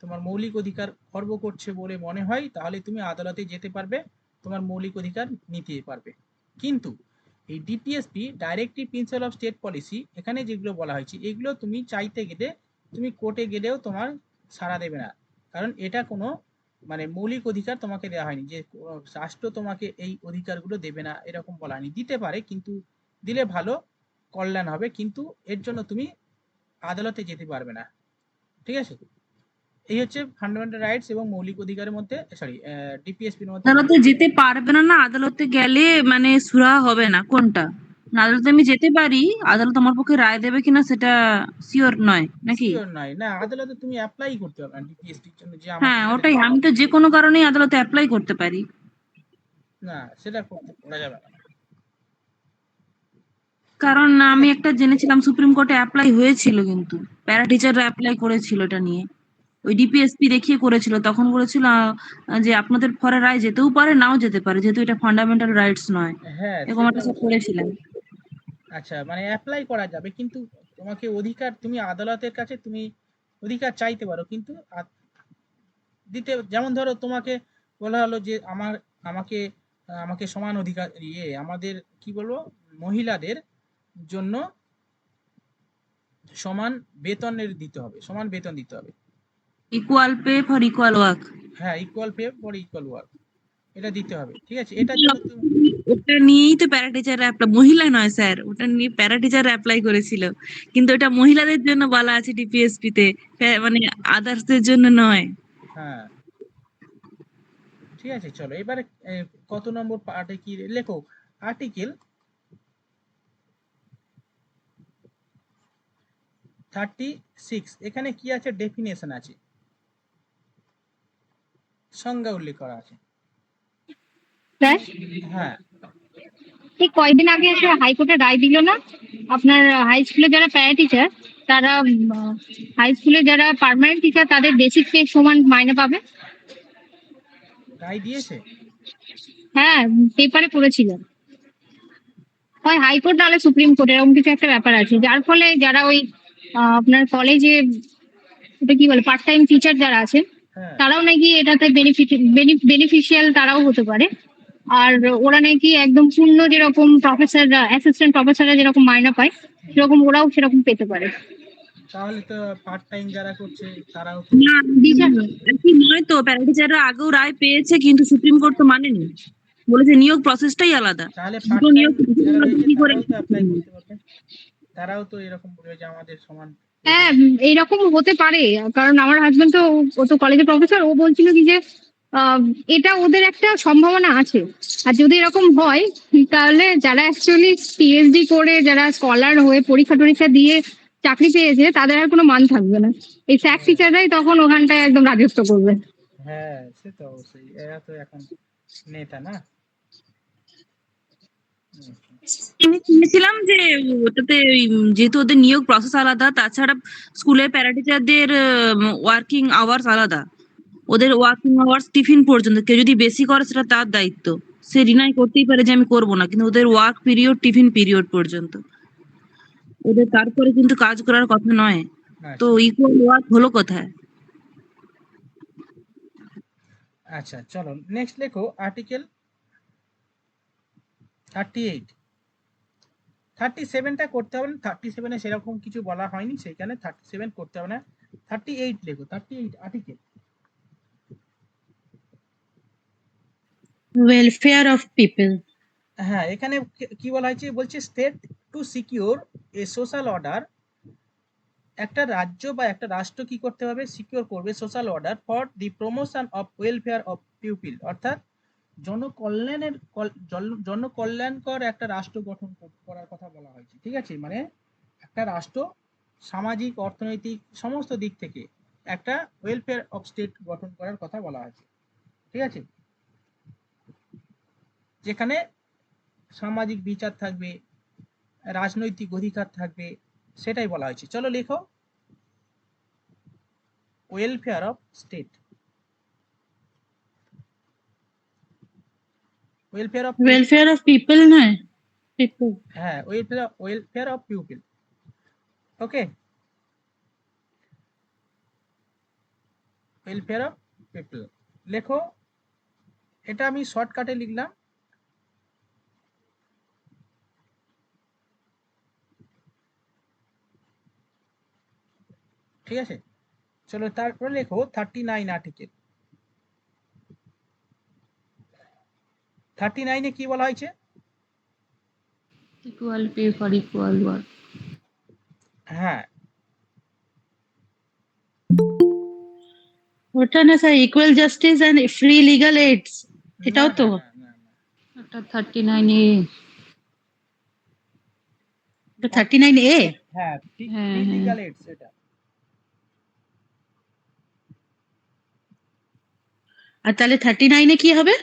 তোমার মৌলিক অধিকার খর্ব করছে বলে মনে হয়, তাহলে তুমি আদালতে যেতে পারবে, তোমার মৌলিক অধিকার নিতে পারবে। কিন্তু এই DPSP, directive principle of state policy, এখানে যেগুলো বলা হয়েছে এগুলো তুমি চাইতে গেলে তুমি কোর্টে গেলেও তোমার সাড়া দেবে না, কারণ এটা কোনো মানে মৌলিক অধিকার তোমাকে দেওয়া হয়নি যে রাষ্ট্র তোমাকে এই অধিকারগুলো দেবে না, এরকম বলা হয়নি। দিতে পারে, কিন্তু দিলে ভালো, কল্যাণ হবে, কিন্তু এর জন্য তুমি আদালতে যেতে পারবে না। ঠিক আছে, এই হচ্ছে ফান্ডামেন্টাল রাইটস এবং মৌলিক অধিকারের মধ্যে, সরি, ডিপিএসপির মধ্যে। আদালতে যেতে পারবে না, না আদালতে গেলে মানে সুরাহা হবে না, কোনটা? না আদালতে আমি যেতে পারি, আদালত আমার পক্ষে রায় দেবে কিনা সেটা শিওর নয় নাকি? শিওর নয়, না আদালতে তুমি অ্যাপ্লাই করতে পারবে না ডিপিএসপির জন্য, যে আমাকে হ্যাঁ এটা ওটাই, আমি তো যে কোনো কারণেই আদালতে অ্যাপ্লাই করতে পারি। না, সেটা করতে করা যাবে না। কারণ আমি একটা জেনেছিলাম সুপ্রিম কোর্টে অ্যাপ্লাই হয়েছিল, কিন্তু প্যারা টিচাররা অ্যাপ্লাই করেছিল এটা নিয়ে, ওই ডিপিএসপি দেখিয়ে করেছিল, তখন বলেছিল যে আপনাদের ফরে রায় যেতেও পারে নাও যেতে পারে, যেহেতু এটা ফান্ডামেন্টাল রাইটস নয়, হ্যাঁ, এরকম সে তো একটা সব অবশ্যই। করেছিলেন। আচ্ছা, মানে অ্যাপ্লাই করা যাবে, কিন্তু তোমাকে অধিকার, তুমি আদালতের কাছে তুমি অধিকার চাইতে পারো, কিন্তু দিতে, যেমন ধরো তোমাকে বলা হলো যে আমাকে আমাকে সমান অধিকার, আমাদের কি বলবো, মহিলাদের জন্য সমান বেতনের দিতে হবে, সমান বেতন দিতে হবে। Equal pay for equal work. হ্যাঁ, equal pay for equal work, এটা দিতে হবে। ঠিক আছে, এটার জন্য তুমি ওটা নিয়েই তো প্যারা টিচাররা মহিলা নয় স্যার, ওটা নিয়ে প্যারা টিচাররা অ্যাপ্লাই করেছিল, কিন্তু এটা মহিলাদের জন্য বলা আছে ডিপিএসপি তে, মানে আদার্সদের জন্য নয়। হ্যাঁ, ঠিক আছে, চলো এবারে কত নম্বর পার্টে কি লেখো, আর্টিকেল 36, এখানে কি আছে, ডেফিনেশন আছে, সংজ্ঞা উল্লেখ করা আছে। স্যার, হ্যাঁ, এই কয়েকদিন আগে এসে হাইকোর্টের রায় দিল না, আপনার হাই স্কুলে যারা প্যারা টিচার তারা হাই স্কুলে যারা পার্মানেন্ট টিচার তাদের বেসিক পে সমান মাইনে পাবে। রায় দিয়েছে। হ্যাঁ, পেপারে পড়েছিলাম, হয় হাইকোর্ট নাহলে সুপ্রিম কোর্ট, এরকম কিছু একটা ব্যাপার আছে, যার ফলে যারা ওই আপনার কলেজে ওটা কি বলে পার্ট টাইম টিচার যারা আছে হ্যাঁ, তারাও নাকি এটাতে বেনিফিশিয়াল তারাও হতে পারে। আর ওরা নাকি একদম পূর্ণ যেরকম প্রফেসররা অ্যাসিস্ট্যান্ট প্রফেসররা যেরকম মাইনা পায় সেরকম ওরাও সেরকম পেতে পারে। তাহলে তো পার্ট টাইম যারা করছে তারাও তো। না কি নয় তো, প্যারা টিচাররা আগেও রায় পেয়েছে, কিন্তু সুপ্রিম কোর্ট তো মানেনি, বলেছে নিয়োগ প্রসেসটাই আলাদা। তাহলে দুটো পার্ট টাইম নিয়োগ যারা আলাদা রয়েছে কি করে? তারাও তো অ্যাপ্লাই করতে পারবে, তারাও তো এরকম বলবে যে আমাদের সমান বেতন হ্যাঁ, দিতে এইরকম হতে পারে, কারণ আমার হাজবেন্ড তো ও তো কলেজের প্রফেসর, ও বলছিল কি যে এটা ওদের একটা সম্ভাবনা আছে। আর যদি এরকম হয় তাহলে যারা অ্যাকচুয়ালি পিএইচডি করে যারা স্কলার হয়ে পরীক্ষা টরীক্ষা দিয়ে চাকরি পেয়েছে তাদের আর কোনো মান থাকবে না, এই স্যাক হবে। টিচাররাই তখন ওখানটায় একদম রাজত্ব করবে। হ্যাঁ, সে তো অবশ্যই, এরা তো এখন নেতা না। হুম, আমি শুনেছিলাম যে ওটাতে যেহেতু ওদের নিয়োগ প্রসেস আলাদা, তাছাড়া স্কুলের প্যারা টিচারদের ওয়ার্কিং আওয়ার্স আলাদা, ওদের ওয়ার্কিং আওয়ার্স টিফিন পর্যন্ত, কেউ যদি বেশি করে সেটা তার দায়িত্ব, সে ডিনাই করতেই পারে যে আমি করব না, কিন্তু ওদের ওয়ার্ক পিরিয়ড টিফিন পিরিয়ড পর্যন্ত, ওদের তারপরে কিন্তু কাজ করার কথা নয়। তো আচ্ছা ইকুয়াল ওয়ার্ক হলো কোথায়? আচ্ছা, চলো নেক্সট লেখো, আর্টিকেল 38। 37টা করতে হবে না, 37-এ সেরকম কিছু বলা হয়নি, সেখানে 37 করতে হবে না, 38 লেখো, 38 আর্টিকেল। welfare of people. হ্যাঁ, এখানে কি বলা হয়েছে, বলছে state to secure a social order, একটা রাজ্য বা একটা রাষ্ট্র কি করতে হবে, সিকিউর করবে social order for the promotion of welfare of pupil, অর্থাৎ জনকল্যাণের জনকল্যাণকর একটা রাষ্ট্র গঠন করার কথা বলা হয়েছে। ঠিক আছে, মানে একটা রাষ্ট্র সামাজিক, অর্থনৈতিক সমস্ত দিক থেকে একটা ওয়েলফেয়ার অফ স্টেট গঠন করার কথা বলা হয়েছে। ঠিক আছে, যেখানে সামাজিক বিচার থাকবে, রাজনৈতিক অধিকার থাকবে, সেটাই বলা হয়েছে। চলো লেখো, welfare of state, welfare of Welfare of people নয়, people. হ্যাঁ, welfare of pupil. Okay, welfare of people. লেখো, এটা আমি শর্টকাটে লিখলাম। ঠিক আছে, চলো তারপরে লেখো 39 আর্টিকেল। 39-এ কি বলা হয়েছে? Equal pay for equal work. হ্যাঁ, ওটা না sir, equal justice and free legal aids, না এটাও না তো না না না, ওটা 39A। ওটা 39A। হ্যাঁ, হ্যাঁ ফ্রি হ্যাঁ। লিগাল এইডস এটা। আর তাহলে 39A কি হবে?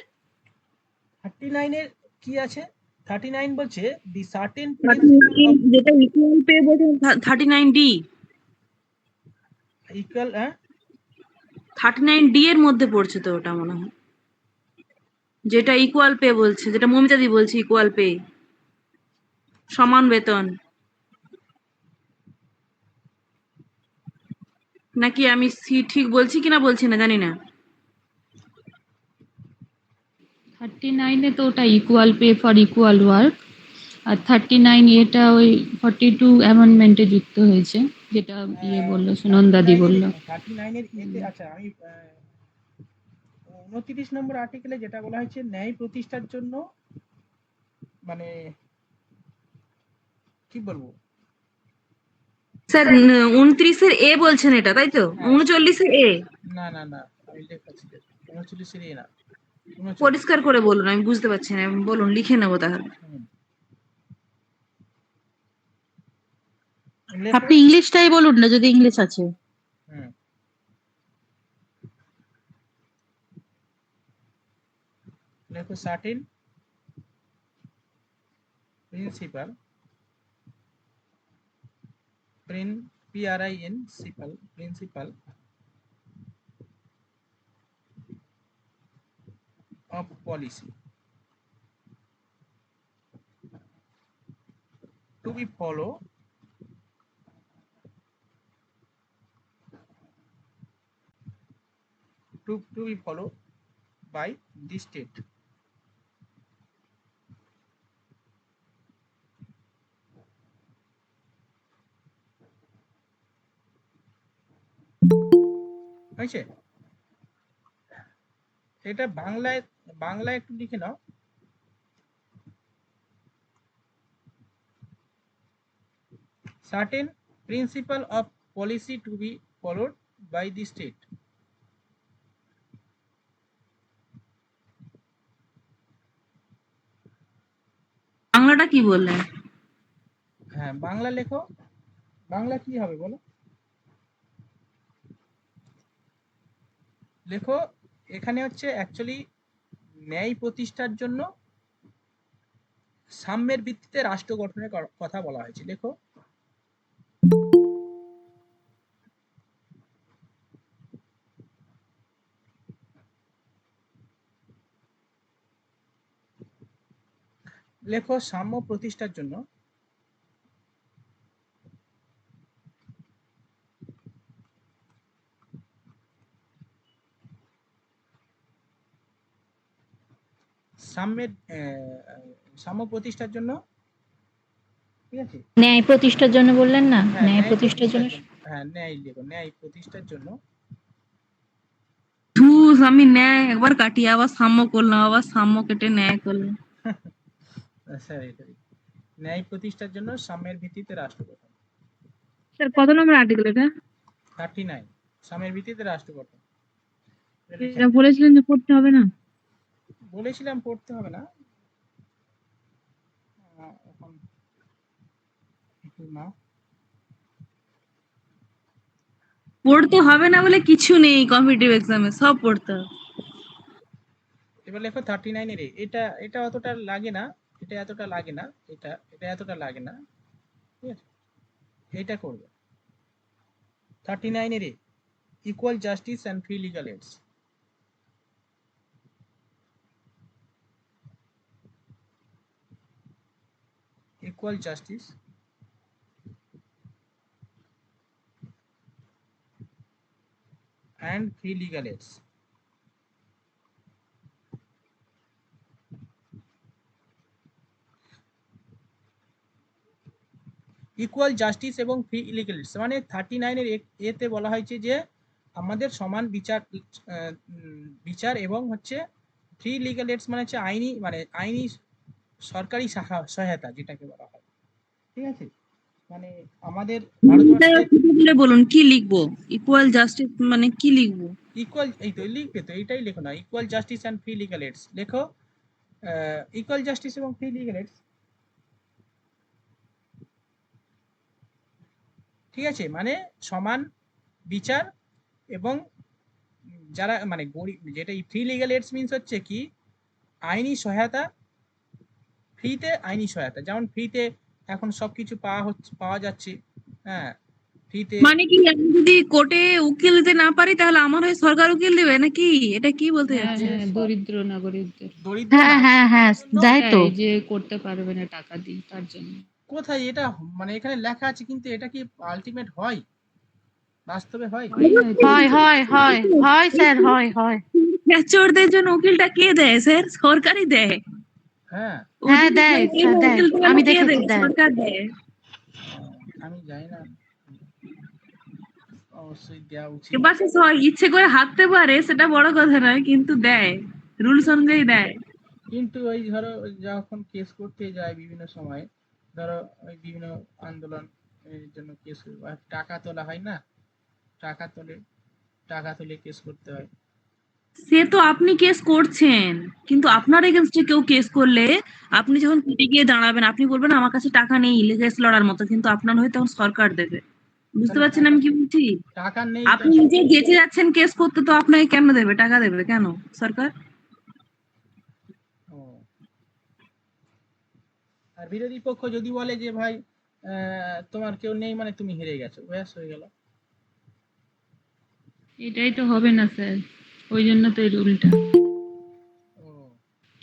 39-এর কি আছে? 39 বলছে দি সার্টেন প্রিন্সিপাল অফ যেটা ইকুয়াল পে বলছে 39D। ইকুয়াল, 39D এর মধ্যে পড়ছে তো ওটা মনে হয়, যেটা ইকুয়াল পে বলছে, যেটা মমিতাদি বলছে ইকুয়াল পে, সমান বেতন। নাকি আমি ঠিক বলছি কিনা বলছি না, জানি না। 39A তো ওটা equal pay for equal work, আর 39A ওই 42 অ্যামেন্ডমেন্টে যুক্ত হয়েছে, যেটা ইয়ে বললো, সুনন্দাদি 39-এর বললো। 39-এর এতে, আচ্ছা আমি 29 নম্বর আর্টিকেলে যেটা বলা হয়েছে ন্যায় প্রতিষ্ঠার জন্য, মানে কি বলবো, স্যার 29-এর এ বলছেন এটা, তাই তো? হ্যাঁ 39-এর এ না না না, আমি লেখাচ্ছি 39-এর না, 39। পরিষ্কার করে বলুন, আমি বুঝতে পারছি না, বলুন, লিখে নেবো তাহলে। হুম, লেখো, আপনি ইংলিশটাই বলুন না, যদি ইংলিশ আছে। হুম, লেখো certain principal, principal of policy to be followed to be followed by the state. হয়েছে? এটা বাংলায় একটু লিখে নাও। Certain principle of policy to be followed by the state. বাংলাটা কি বললেন? হ্যাঁ, বাংলা লেখো। বাংলা কি হবে বলো? লেখো, এখানে হচ্ছে অ্যাকচুয়ালি ন্যায় প্রতিষ্ঠার জন্য সাম্যের ভিত্তিতে রাষ্ট্র গঠনের কথা বলা হয়েছে। লেখো, লেখো সাম্য প্রতিষ্ঠার জন্য সাম্যের সাম্য প্রতিষ্ঠার জন্য, ঠিক আছে? ন্যায় প্রতিষ্ঠার জন্য বললেন না, হ্যাঁ, ন্যায় ন্যায় প্রতিষ্ঠার প্রতিষ্ঠার জন্য। জন্য, হ্যাঁ ন্যায় লেখো, ন্যায় প্রতিষ্ঠার জন্য। ধুস, আমি ন্যায় একবার কাটিয়ে আবার সাম্য করলাম, আবার সাম্য কেটে ন্যায় করলাম। সরি, ন্যায় প্রতিষ্ঠার জন্য সাম্যের ভিত্তিতে রাষ্ট্র গঠন। স্যার কত নম্বর আর্টিকেল এটা? 39, সাম্যের ভিত্তিতে রাষ্ট্র গঠন। এটা লিখে এটা নাও। বলেছিলেন যে পড়তে হবে না। বলেছিলাম পড়তে হবে না, এখন একটু নাও। পড়তে হবে না বলে কিছু নেই, কম্পিটিটিভ এক্সামে সব পড়তে হবে। এবার লেখো 39 এর এটা এটা অতটা লাগে না, এটা এতটা লাগে না, এটা এতটা লাগে না, ঠিক আছে? এটা করবে 39 এর equal justice and free legal AIDS. Equal justice and free legal aids. Equal justice এবং ফ্রি লিগাল এইডস মানে 39 এর এতে বলা হয়েছে যে আমাদের সমান বিচার এবং হচ্ছে ফ্রি লিগাল এইডস মানে হচ্ছে আইনি সরকারি সহায়তা যেটাকে বলা হয়, ঠিক আছে। মানে আমাদের ভারতবর্ষে বলুন কি লিখবো, ইকুয়াল জাস্টিস মানে কি লিখবো? ইকুয়াল, এই তো লিখবে, তো এইটাই লেখো না, equal justice and free legal AIDS লেখো, ইকুয়াল জাস্টিস এবং ফ্রি লিগাল এইডস, ঠিক আছে। মানে সমান বিচার এবং যারা মানে গরিব, যেটা ফ্রি লিগাল এইডস মিন্স হচ্ছে কি আইনি সহায়তা, ফ্রিতে আইনি সহায়তা, যেমন ফ্রিতে এখন সবকিছু পাওয়া যাচ্ছে, হ্যাঁ ফ্রিতে। মানে কি আমি যদি কোর্টে উকিল দিতে না পারি তাহলে আমার হয়ে সরকার উকিল দিবে নাকি, এটা কি বলতে হ্যাঁ যাচ্ছে? হ্যাঁ, দরিদ্র নাগরিকদের দরিদ্র হ্যাঁ হ্যাঁ হ্যাঁ দেয় তো। এই যে করতে পারবে না টাকা দিই তার জন্য। কোথায় এটা, মানে এখানে লেখা আছে কিন্তু এটা কি আলটিমেট হয়, বাস্তবে হয়? হয় হয়তো। হয় হয় হয় হয় স্যার, হয় হয়। চোরদের জন্য উকিলটা কে দেয় স্যার? সরকারই দেয়। হ্যাঁ হ্যাঁ ওদের দেয় জন্য স্যার, দেয়, উকিল দেওয়ানো আমি কে দেখেছি, দেয়? দেয়। সরকার দেয়। আমি জানি না, অবশ্যই দেওয়া উচিত। এবার সে ইচ্ছে করে হাঁটতে পারে সেটা বড় কথা নয়, কিন্তু দেয়, রুলস অনুযায়ী দেয়। কিন্তু ওই ধরো যখন কেস করতে যায় বিভিন্ন সময়, ধরো ওই বিভিন্ন আন্দোলন এর জন্য কেস টাকা তোলা হয় না, টাকা তুলে কেস করতে হয়। সে তো আপনি কেস করছেন, কিন্তু আপনার এগেনস্টে কেউ কেস করলে আপনি যখন কোর্টে গিয়ে দাঁড়াবেন আপনি বলবেন আমার কাছে টাকা নেই কেস লড়ার মতো, কিন্তু আপনার হয়ে তখন সরকার দেবে। বুঝতে তাহলে পারছেন আমি কি বলছি? টাকা নেই আপনি নিজে গেঁচে যাচ্ছেন কেস করতে, তো আপনাকে কেন দেবে, টাকা দেবে কেন সরকার? ও, আর বিরোধী পক্ষ যদি বলে যে ভাই তোমার কেউ নেই মানে তুমি হেরে গেছো, ব্যাস হয়ে গেল। এটাই তো হবে না স্যার, ওই জন্য তো এই রুলটা। ও,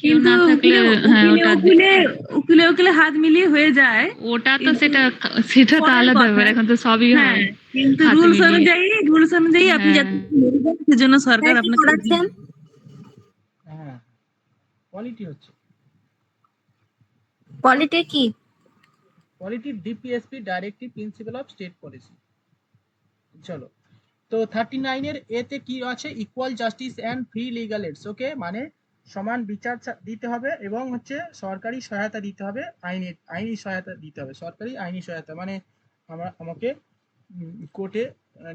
কেউ কিন্তু না থাকলে হ্যাঁ ওটা উকিলে হাত মিলিয়ে হয়ে যায়। ওটা তো কিন্তু সেটা তো পরের আলাদা কথা, ব্যাপার, এখন তো সবই হ্যাঁ, হয় কিন্তু হাত মিলিয়ে। রুলস অনুযায়ী আপনি হ্যাঁ যাতে সেজন্য সরকার স্যার কি আপনাকে পড়াচ্ছেন? হ্যাঁ কোয়ালিটি হচ্ছে পলিটে কি? Quality DPSP directive principle of state policy. চলো, তো 39 এর এতে কি আছে, equal justice and free legal aids, okay, মানে সমান বিচার দিতে হবে এবং হচ্ছে সরকারি সহায়তা দিতে হবে, আইনি সহায়তা দিতে হবে, সরকারি আইনি সহায়তা মানে আমাকে কোর্টে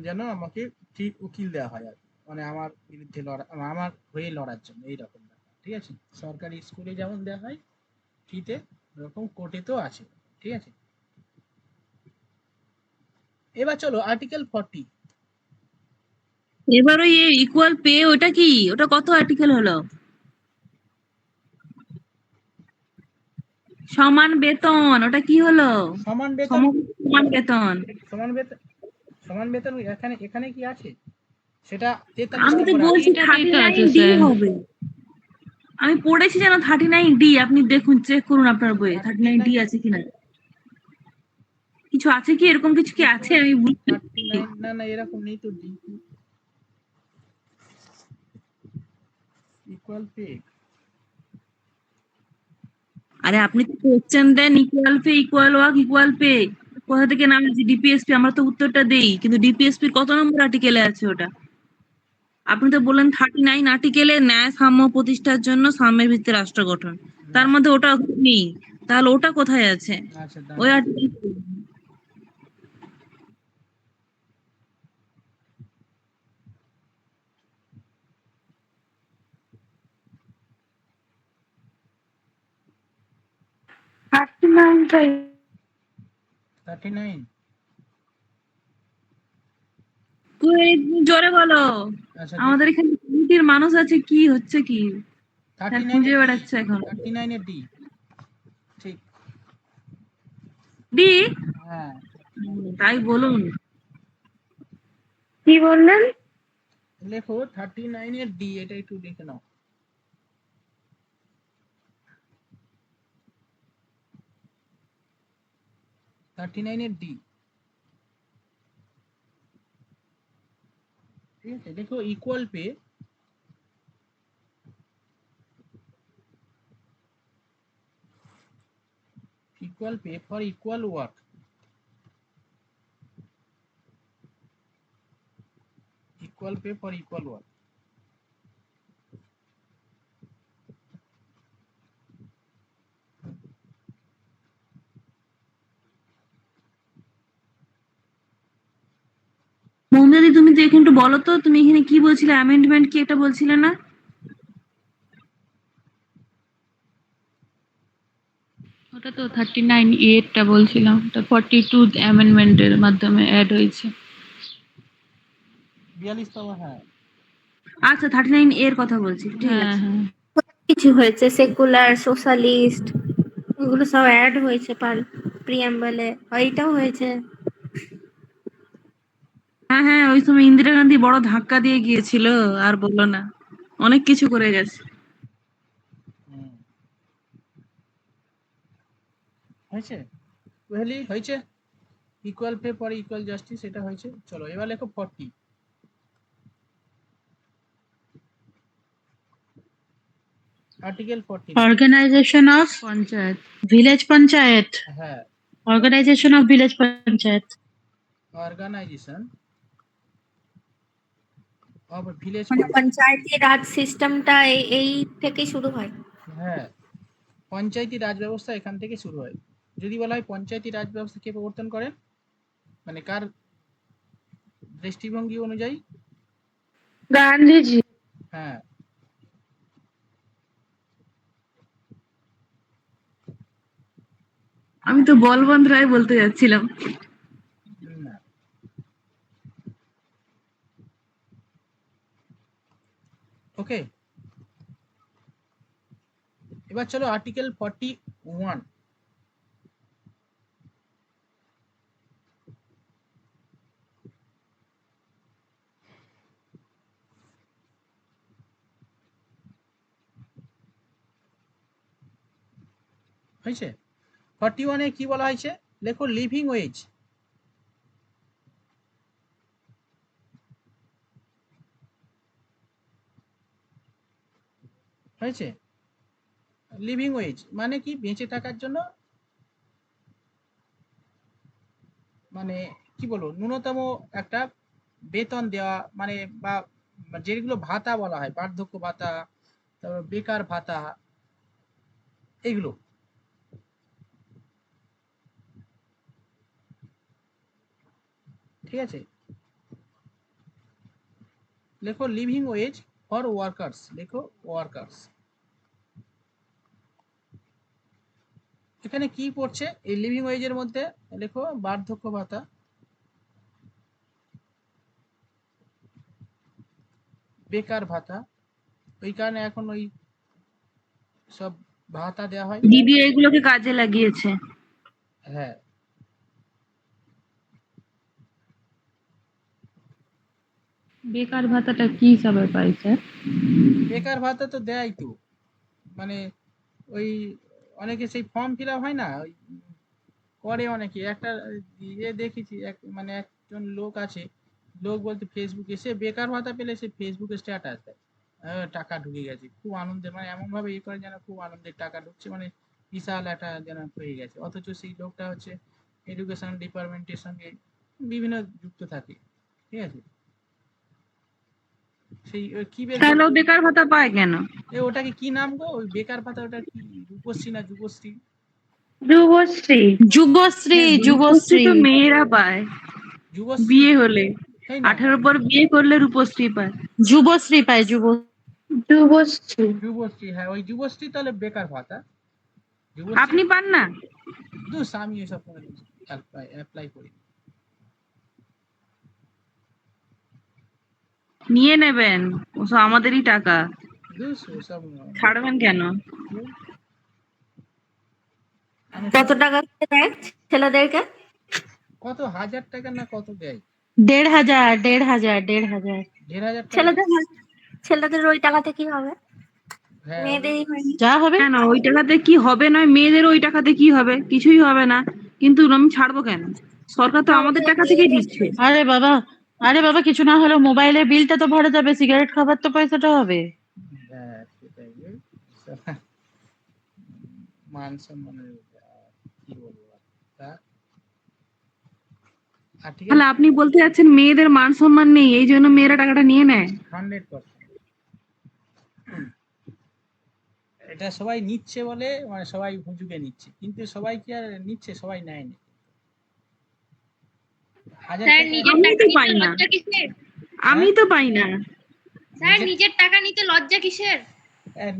যেন আমাকে ঠিক উকিল দেওয়া হয় আর কি। মানে আমার বিরুদ্ধে আমার হয়ে লড়ার জন্য এইরকম ব্যাপার, ঠিক আছে। সরকারি স্কুলে যেমন দেওয়া হয় ফ্রিতে, এরকম কোর্টে তো আছে, ঠিক আছে। এবার চলো আর্টিকেল 40। এবার ওই ইকুয়াল পে ওটা কি, ওটা কত আর্টিকেল হলো? সমান বেতন ওটা কি হলো? সমান বেতন, সমান বেতন। সমান বেতন, সমান বেতন এখানে এখানে কি আছে সেটা 43 আমি তো নম্বর বলছি এটাতেই তো আছে 39D স্যার। হবে। আমি পড়েছি যেন 39D, আপনি দেখুন চেক করুন আপনার বইয়ে 39D 39, আছে কিনা। কিছু আছে কি, এরকম কিছু কি আছে? আমি বুঝতে পারছি। 39 না না এরকম নেই তো, ডি ইকুয়াল পে। আরে আপনি তো question than equal pay, equal work, equal pay, কোথা থেকে নামছে ডিপিএসপি, আমরা তো উত্তরটা দেই, কিন্তু ডিপিএসপি কত নম্বর আর্টিকেলে আছে ওটা? আপনি তো বললেন 39 আর্টিকেলে ন্যায় সাম্য প্রতিষ্ঠার জন্য সাম্যের ভিত্তিতে রাষ্ট্র গঠন, তার মধ্যে ওটা নেই, তাহলে ওটা কোথায় আছে? আচ্ছা ওই দাঁড়াও, আর্টিকেল 39। জোরে বলো, আচ্ছা আমাদের দেখি, এখানে কমিটির মানুষ আছে, কি হচ্ছে কি, স্যার 39 খুঁজে এর ডি, বেড়াচ্ছে এখন। 39 এর ডি, ঠিক, ডি, হ্যাঁ। তাই বলুন। কি বললেন? লেখো 39 এর ডি, এটা একটু দেখে নাও। 39 এর ডি, ঠিক আছে, দেখো equal pay for equal work. Equal pay for equal work. Moumitadi তুমি তো একটু বলো তো, তুমি এখানে কি বলছিলে, অ্যামেন্ডমেন্ট কি একটা বলছিলে না? ওটা তো 39A টা বলছিলাম, ওটা 42 অ্যামেন্ডমেন্টের মাধ্যমে অ্যাড হয়েছে। 42তম, হ্যাঁ। আচ্ছা 39 এর কথা বলছি, ঠিক হ্যাঁ আছে। হ্যাঁ কিছু হয়েছে, সেকুলার, সোশ্যালিস্ট, ওগুলো সব অ্যাড হয়েছে প্রিয়াম্বলে, এইটাও হয়েছে। হ্যাঁ হ্যাঁ, ওই সময় ইন্দিরা গান্ধী বড় ধাক্কা দিয়ে গিয়েছিল, আর বললো না, অনেক কিছু করে গেছে। হুম। হয়েছে, ওয়েলি হয়েছে। Equal pay for equal justice, এটা হয়েছে। চলো এবার লেখো 40। Article 40। Organization of panchayat. village panchayat. হ্যাঁ, Organization of village panchayat. Organization of village. মানে পঞ্চায়েতি রাজ সিস্টেমটা এই থেকে শুরু হয়। হ্যাঁ, পঞ্চায়েতি রাজ ব্যবস্থা এখান থেকে শুরু হয়। যদি বলা হয় পঞ্চায়েতি রাজ ব্যবস্থা কে প্রবর্তন করেন, মানে কার দৃষ্টিভঙ্গি অনুযায়ী? Gandhiji. হ্যাঁ, আমি তো বলবন্ত রায় বলতে যাচ্ছিলাম। না। ওকে, এবার চলো আর্টিকেল 41। হয়েছে? 41-এ কি বলা হয়েছে লেখো, লিভিং ওয়েজ। হয়েছে? লিভিং ওয়েজ মানে কি? বেঁচে থাকার জন্য, মানে কি বলবো, ন্যূনতম একটা বেতন দেওয়া, মানে বা যেগুলো ভাতা বলা হয়, বার্ধক্য ভাতা, তারপর বেকার ভাতা, এগুলো। ঠিক আছে, লেখো লিভিং ওয়েজ ফর ওয়ার্কার্স, লেখো ওয়ার্কার্স। এখানে কি পড়ছে এই লিভিং ওয়েজের মধ্যে? লেখো বার্ধক্য ভাতা, বেকার ভাতা। ওই কারণে এখন ওই সব ভাতা দেওয়া হয়। দিদি এগুলোকে কাজে লাগিয়েছে। হ্যাঁ, বেকার ভাতাটা কি হিসাবে পাই স্যার? বেকার ভাতা তো দেয় তো, মানে ওই অনেকে সেই ফর্ম ফিল আপ হয় না, ওই করে অনেকে। একটা ইয়ে দেখেছি, মানে একজন লোক আছে, লোক বলতে ফেসবুকে, সে বেকার ভাতা পেলে সে ফেসবুকে স্ট্যাটাস দেয়, টাকা ঢুকে গেছে, খুব আনন্দের, মানে এমন ভাবে ইয়ে করে যেন খুব আনন্দের টাকা ঢুকছে, মানে বিশাল একটা যেন হয়ে গেছে। অথচ সেই লোকটা হচ্ছে এডুকেশন ডিপার্টমেন্টের সঙ্গে বিভিন্ন যুক্ত থাকে। ঠিক আছে, সেই কি বের তাহলে ও বেকার ভাতা পায় কেন? ওটাকে কি নাম গো, ওই বেকার ভাতা, ওটা কি রূপশ্রী না Yuvashree? Jubosri. Jubosri. Rupashree Jubosri. তো মেয়েরা পায় যুবশ্রী, বিয়ে হলে, তাই না? 18 পর বিয়ে করলে রূপশ্রী পায়। Jubosri pai Jubosri. যুবশ্রী, হ্যাঁ ওই যুবশ্রী তাহলে বেকার ভাতা। যুবশ্রী আপনি পান না? দুস, আমি এসব অ্যাপ্লাই করি। নিয়ে নেবেন, ওসব আমাদেরই টাকা, দুস ওসব ছাড়বেন কেন? আমি কত টাকা করে দেয় ছেলেদেরকে? কত হাজার টাকা না কত দেয়? 1,500. 1,500 টাকা। ছেলেদের ওই টাকাতে কি হবে? হ্যাঁ, মেয়েদেরই হয়নি। যা হবে। কেন ওই টাকাতে কি হবে? নয় মেয়েদের ওই টাকাতে কি হবে? কিছুই হবে না, কিন্তু আমি ছাড়বো কেন? সরকার তো না, আমাদের ওদের টাকা থেকেই মেয়েদের দিচ্ছে। আরে বাবা, আরে বাবা কিছু না হলেও মোবাইলের বিলটা তো ভরা যাবে, সিগারেট খাবার তো পয়সাটা হবে। হ্যাঁ, সেটাই। মান সম্মানের কি বলবো আর। তা আর্টিকেল তাহলে আপনি বলতে চাচ্ছেন মেয়েদের মান সম্মান নেই, এই জন্য মেয়েরা টাকাটা নিয়ে নেয়? 100%। এটা সবাই নিচ্ছে বলে, মানে সবাই হুজুগে নিচ্ছে, কিন্তু সবাই কি আর নিচ্ছে? সবাই নেয়নি। 1000 স্যার টাকা নিজের আমি টাকা তো নিতে পাই না, লজ্জা কিসের? আমি হ্যাঁ, তো পাই না। স্যার নিজের টাকা নিতে লজ্জা কিসের?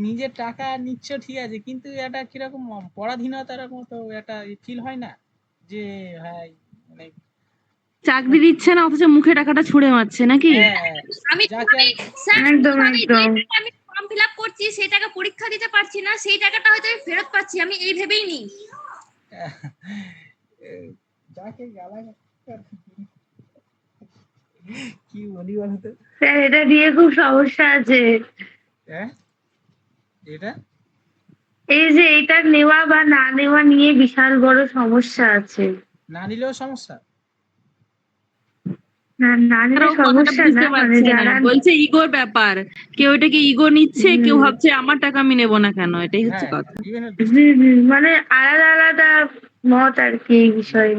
নিজের টাকা নিচ্ছ ঠিক আছে, কিন্তু এটা কিরকম পরাধীনতার মতো একটা ফিল হয় না যে হ্যাঁ, মানে চাকরি দিচ্ছে না অথচ মুখে টাকাটা ছুঁড়ে মারছে নাকি? হ্যাঁ, আমি যাকে আর স্যার একদম আমি যে একদম। টাকা আমি ফর্ম ফিল আপ করছি সেই টাকা পরীক্ষা দিতে পারছি না, সেই টাকাটা হয়তো আমি ফেরত পাচ্ছি, আমি এই ভেবেই নিই। যাকে গালা কি বলি বলতো? স্যার এটা নিয়ে খুব সমস্যা আছে। হ্যাঁ, এটা এই যে এটা নেওয়া বা না নেওয়া নিয়ে বিশাল বড় সমস্যা আছে। না নিলেও সমস্যা। না না নিলে তারাও কথাটা সমস্যা না, বুঝতে মানে পারছে না, যারা বলছে ইগোর ব্যাপার। কেউ এটাকে ইগো নিচ্ছে, কেউ হুম ভাবছে আমার টাকা আমি নেবো না কেন, এটাই হচ্ছে হ্যাঁ, কথা। বিভিন্ন মানে আলাদা আলাদা মত আর কি এই বিষয়ে।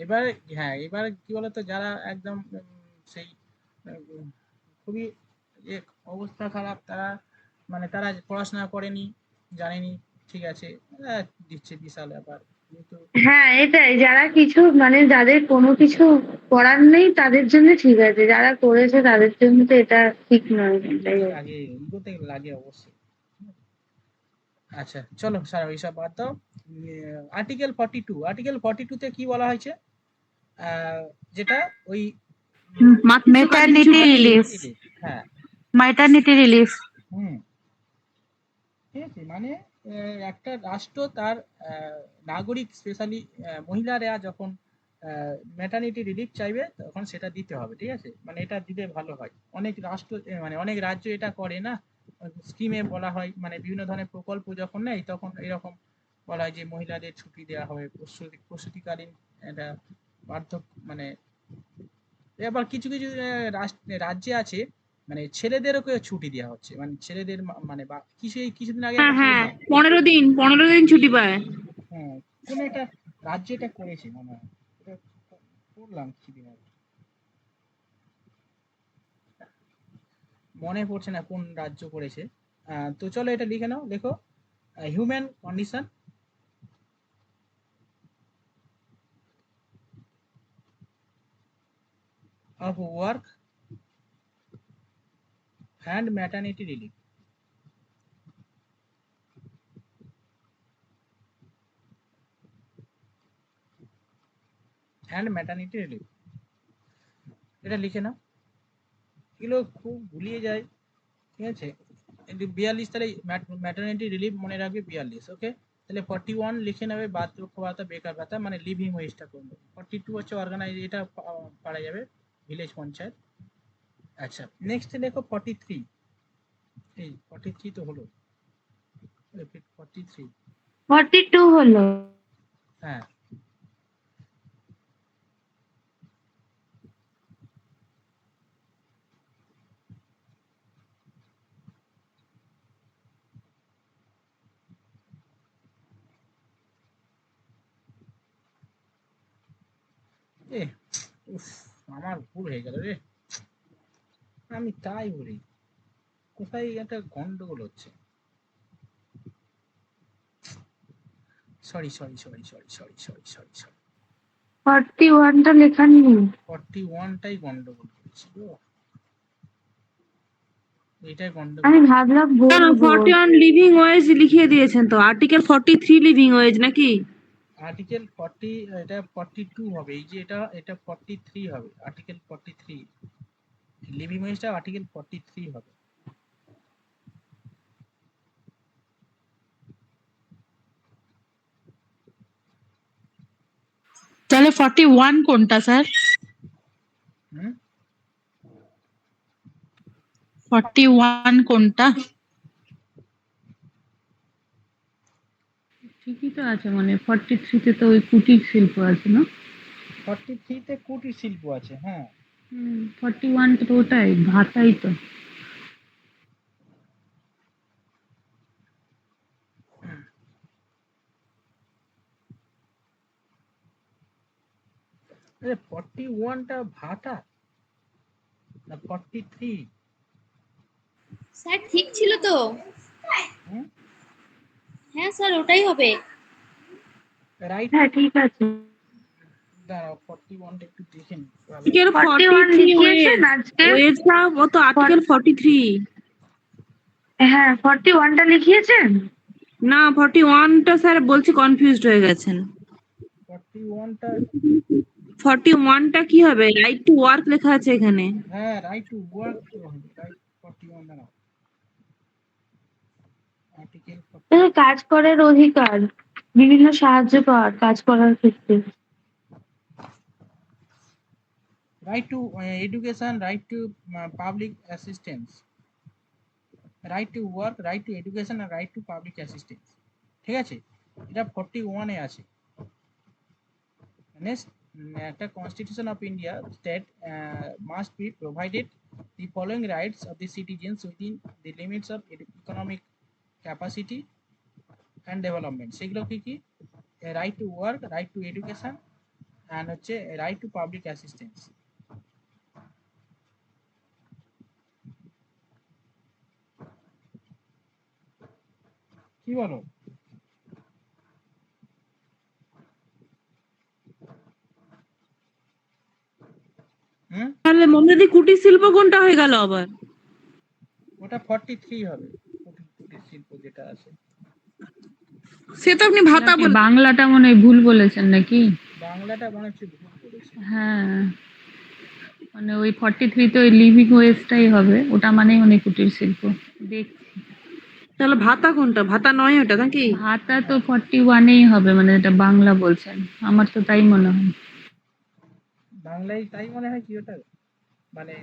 এবারে হ্যাঁ, এবারে কি বলতো, যারা একদম সেই উম, খুবই যে অবস্থা খারাপ, তারা মানে তারা পড়াশোনা করেনি, জানেনি, ঠিক আছে, দিচ্ছে বিশাল ব্যাপার, কিন্তু হ্যাঁ এটাই, যারা কিছু মানে যাদের কোনো কিছু করার নেই তাদের জন্য ঠিক আছে, যারা করেছে তাদের জন্য তো এটা ঠিক নয়। এটাই আর কি। ইগোতে লাগে অবশ্যই। আচ্ছা চলো স্যার, ওইসব বাদ দাও। আর্টিকেল 42 তে কি বলা হয়েছে? যেটা ওই মাতৃত্বকালীন মেটার্নিটি ছুটি। রিলিফ, হ্যাঁ, ম্যাটারনিটি রিলিফ। হুম, ঠিক আছে, মানে একটা রাষ্ট্র তার নাগরিক, স্পেশালি মহিলারা যখন ম্যাটারনিটি রিলিফ চাইবে তখন সেটা দিতে হবে, ঠিক আছে, মানে এটা দিলে ভালো হয়। অনেক রাষ্ট্র মানে অনেক রাজ্য এটা করে না, স্কিমে বলা হয়, মানে বিভিন্ন ধরনের প্রকল্প যখন নেয় তখন এরকম বলা হয় যে মহিলাদের ছুটি দেওয়া হবে প্রসূতিকালীন, এটা বার্ধক্য, মানে আবার কিছু কিছু রাজ্যে আছে মানে ছেলেদেরকে ছুটি দেওয়া হচ্ছে, মানে ছেলেদের মানে কিছুদিন আগে হ্যাঁ একটা হ্যাঁ, পড়লাম। 15 দিন ছুটি পায়। হ্যাঁ, কোন একটা রাজ্য এটা করেছে মনে হয়, এটা পড়লাম কিছুদিন আগে, মনে পড়ছে না কোন রাজ্য করেছে। তো চলো এটা লিখে নাও, লেখো human condition of work and maternity relief. And maternity relief, এটা লিখে নাও, এগুলো খুব ভুলিয়ে যায়, ঠিক আছে। 42, তাহলে ম্যাটারনিটি রিলিফ মনে রাখবে 42, ওকে। তাহলে 41 লিখে নেবে, বার্ধক্য ভাতা, বেকার ভাতা, মানে লিভিং ওয়েজটা করবে। 42 হচ্ছে অর্গানাইজ, এটা পারা যাবে ভিলেজ পঞ্চায়েত। আচ্ছা, নেক্সট লেখো 43। এই 43 তো হলো, 43। 42 হলো। হ্যাঁ, এ উফ, আমার ভুল হয়ে গেল রে, আমি তাই বলি, কোথায় একটা গন্ডগোল হচ্ছে। Sorry sorry sorry sorry sorry sorry sorry sorry 41টা লেখা নেই। 41টাই গন্ডগোল করেছি গো, এটাই আমি গন্ডগোল। ভাবলাম কেন বলবো। 41 লিভিং ওয়েজ লিখিয়ে দিয়েছেন তো, আর্টিকেল 43 লিভিং ওয়েজ নাকি? আর্টিকেল 40, এটা 42 হবে, এই যে এটা 43 হবে, আর্টিকেল 43, লিভিং ওয়েজটা আর্টিকেল 43 হবে। তাহলে 41 কোনটা স্যার? হুম, 41 কোনটা? ঠিকই তো আছে, মানে 43 তে তো ওই কুটির শিল্প আছে না? 43 তে কুটির শিল্প আছে, হ্যাঁ। 41 তো ওটাই ভাতাই তো। আরে 41টা ভাতা না 43? স্যার ঠিক ছিল তো? হ্যাঁ স্যার ওটাই হবে। রাইট, হ্যাঁ ঠিক আছে। দাঁড়াও 41টা একটু দেখে নি। আর্টিকেল 41 43 লিখিয়েছেন আজকে? ওয়েজটা ও তো আর্টিকেল 43। হ্যাঁ 41টা লিখিয়েছেন? না 41টা স্যার বলছে কনফিউজড হয়ে গেছেন। 41টা 41টা কি হবে? রাইট টু ওয়ার্ক লেখা আছে এখানে। হ্যাঁ রাইট টু ওয়ার্ক তো হবে, রাইট 41 দাঁড়াও, আর্টিকেল কাজ করার অধিকার, বিভিন্ন সাহায্য পাওয়ার কাজ করার ক্ষেত্রে। right to education, right to public assistance, right to work, right to education and right to public assistance, ঠিক আছে? এটা 41 এ আছে। নেক্সট, একটা constitution of India state must be provided the following rights of the citizens within the limits of economic capacity and development, সেগুলো কি কি? Right to work, right to education and হচ্ছে right to public assistance. কি বলো? হুম, তাহলে মন্দির কুটির শিল্প কোনটা হয়ে গেল আবার? ওটা 43 হবে, কুটির শিল্প যেটা আছে। সে তো আপনি ভাতা আপনি বলে বাংলাটা মনে হয় ভুল বলেছেন নাকি? বাংলাটা মনে হচ্ছে ভুল করেছে। হ্যাঁ, মানে ওই 43 তো ওই লিভিং ওয়েজটাই হবে, ওটা মানেই মানে কুটির শিল্প। দেখছি তাহলে ভাতা কোনটা? ভাতা নয় ওটা নাকি? ভাতা তো 41এই হবে, মানে এটা বাংলা বলছেন, আমার তো তাই মনে হয়। বাংলায় তাই মনে হয় কি ওটা, মানে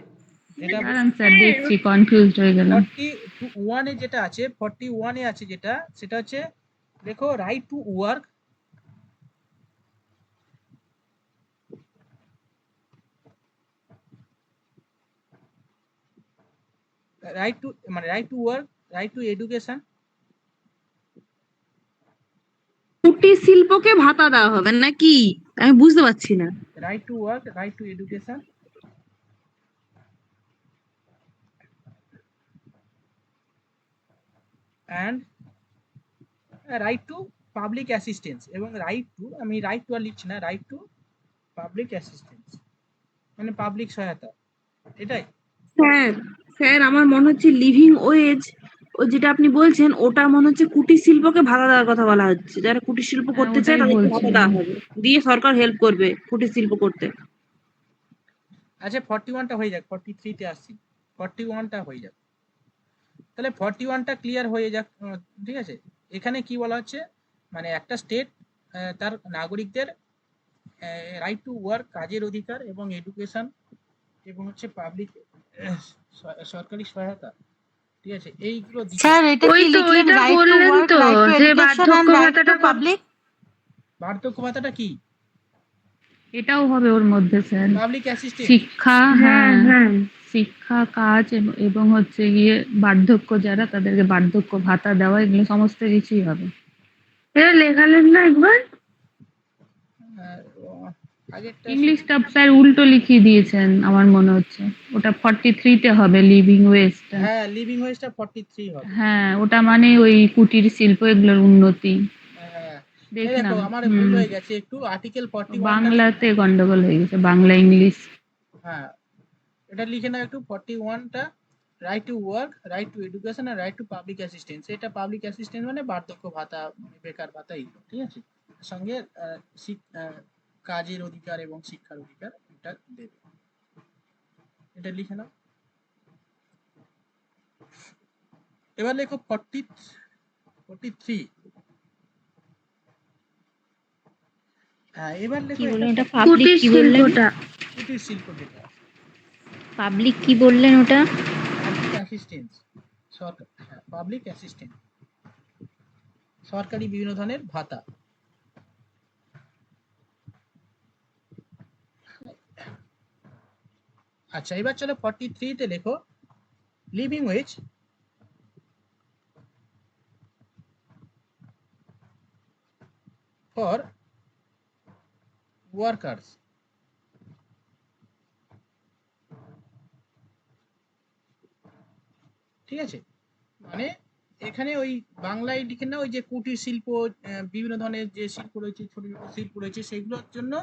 যেটা দাঁড়ান স্যার দেখছি, কনফিউজড হয়ে গেলাম। 41 এ যেটা আছে, 41 এ আছে যেটা, সেটা হচ্ছে দেখো right to work, right to মানে right to work, right to education. কুটির শিল্পকে ভাতা দেওয়া হবে নাকি? আমি বুঝতে পারছি না। Right to work, right to education and right to public assistance, এবং রাইট টু, আমি রাইট টু আর লিখছি না, রাইট টু পাবলিক অ্যাসিস্ট্যান্স মানে পাবলিক সহায়তা, এটাই। স্যার স্যার আমার মনে হচ্ছে লিভিং ওয়েজ ও যেটা আপনি বলছেন ওটা মনে হচ্ছে কুটির শিল্পকে ভাতা দেওয়ার কথা বলা হচ্ছে। যারা কুটির শিল্প হ্যাঁ করতে চায় ওটাই তাদেরকে ভাতা বলছিলাম। দেওয়া হবে, দিয়ে সরকার হেল্প করবে কুটির শিল্প করতে। আচ্ছা 41টা হয়ে যাক, 43 তে আসছি, 41টা হয়ে যাক, তাহলে 41টা ক্লিয়ার হয়ে যাক। ঠিক আছে, এখানে কি বলা হচ্ছে, মানে একটা স্টেট তার নাগরিকদের রাইট টু ওয়ার্ক, কাজের অধিকার এবং এডুকেশন এবং হচ্ছে পাবলিক সরকারি সহায়তা, ঠিক আছে, এইগুলো দিতে। স্যার এটা ওই কি তো লিখলেন? ওইটা রাইট টু বললেন ওয়ার্ক, তো রাইট টু যে এডুকেশন বার্ধক্য এন্ড রাইট টু ভাতাটা পাবলিক। বার্ধক্য ভাতাটা কি? এটাও হবে ওর মধ্যে স্যার। Public assistance. শিক্ষা, হ্যাঁ হ্যাঁ হ্যাঁ শিক্ষা, কাজ এবং হচ্ছে গিয়ে বার্ধক্য যারা, তাদেরকে বার্ধক্য ভাতা দেওয়া, এগুলো সমস্ত কিছুই হবে। এটা লেখালেন না একবার? আগেরটা ইংলিশটা স্যার উল্টো লিখিয়ে দিয়েছেন আমার মনে হচ্ছে, ওটা 43 তে হবে লিভিং ওয়েজটা। হ্যাঁ লিভিং ওয়েজটা 43 হবে। হ্যাঁ ওটা মানে ওই কুটির শিল্প এগুলোর উন্নতি। হ্যাঁ এই দেখো দেখলাম আমার ভুল হয়ে গেছে একটু, আর্টিকেল 41টা বাংলাতে গন্ডগোল হয়ে গেছে, বাংলা ইংলিশ। হ্যাঁ এটা লিখে নাও একটু, 41টা right to work, right to education আর রাইট টু পাবলিক অ্যাসিস্ট্যান্স। এটা পাবলিক অ্যাসিস্ট্যান্স মানে বার্ধক্য ভাতা, বেকার ভাতা, এইগুলো, ঠিক আছে, সঙ্গে কাজের অধিকার এবং শিক্ষার অধিকার এটা দেবে, এটা লিখে নাও। এবার লেখো 43। হ্যাঁ এবার লেখো কি একটা বললেন ওটা? পাবলিক কুটির কি বললেন? শিল্পটা। কুটির শিল্প যেটা, পাবলিক কি বললেন ওটা? পাবলিক অ্যাসিস্ট্যান্স, সরকার, হ্যাঁ পাবলিক অ্যাসিস্ট্যান্স, সরকারি বিভিন্ন ধরনের ভাতা। আচ্ছা, এবার চলো 43 তে লেখো লিভিং ওয়েজ ফর ওয়ার্কার্স। ঠিক আছে, মানে এখানে ওই বাংলায় লিখে না, ওই যে কুটির শিল্প, বিভিন্ন ধরনের যে শিল্প রয়েছে, ছোট ছোট শিল্প রয়েছে, সেগুলোর জন্য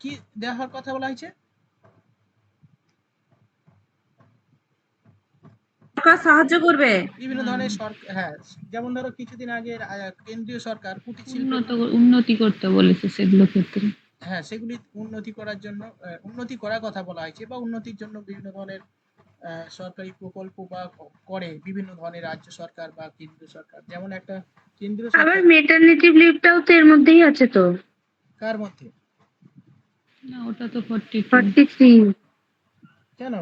কি দেওয়ার কথা বলা হয়েছে? সরকার সাহায্য করবে। বিভিন্ন ধরনের সরকার, হ্যাঁ, যেমন ধরো কিছুদিন আগে কেন্দ্রীয় সরকার কুটির শিল্প, উন্নতি করতে বলেছে সেগুলো ক্ষেত্রে। হ্যাঁ, সেগুলি উন্নতি করার জন্য, উন্নতি করার কথা বলা হয়েছে, বা উন্নতির জন্য বিভিন্ন ধরনের সরকারি প্রকল্প বা করে বিভিন্ন ধরনের রাজ্য সরকার বা কেন্দ্রীয় সরকার। যেমন একটা কেন্দ্রীয় আবার সরকার, মেটারনিটি লিভটাও তো এর মধ্যেই আছে তো, কার মধ্যে? না, ওটা তো 42। 43। কেন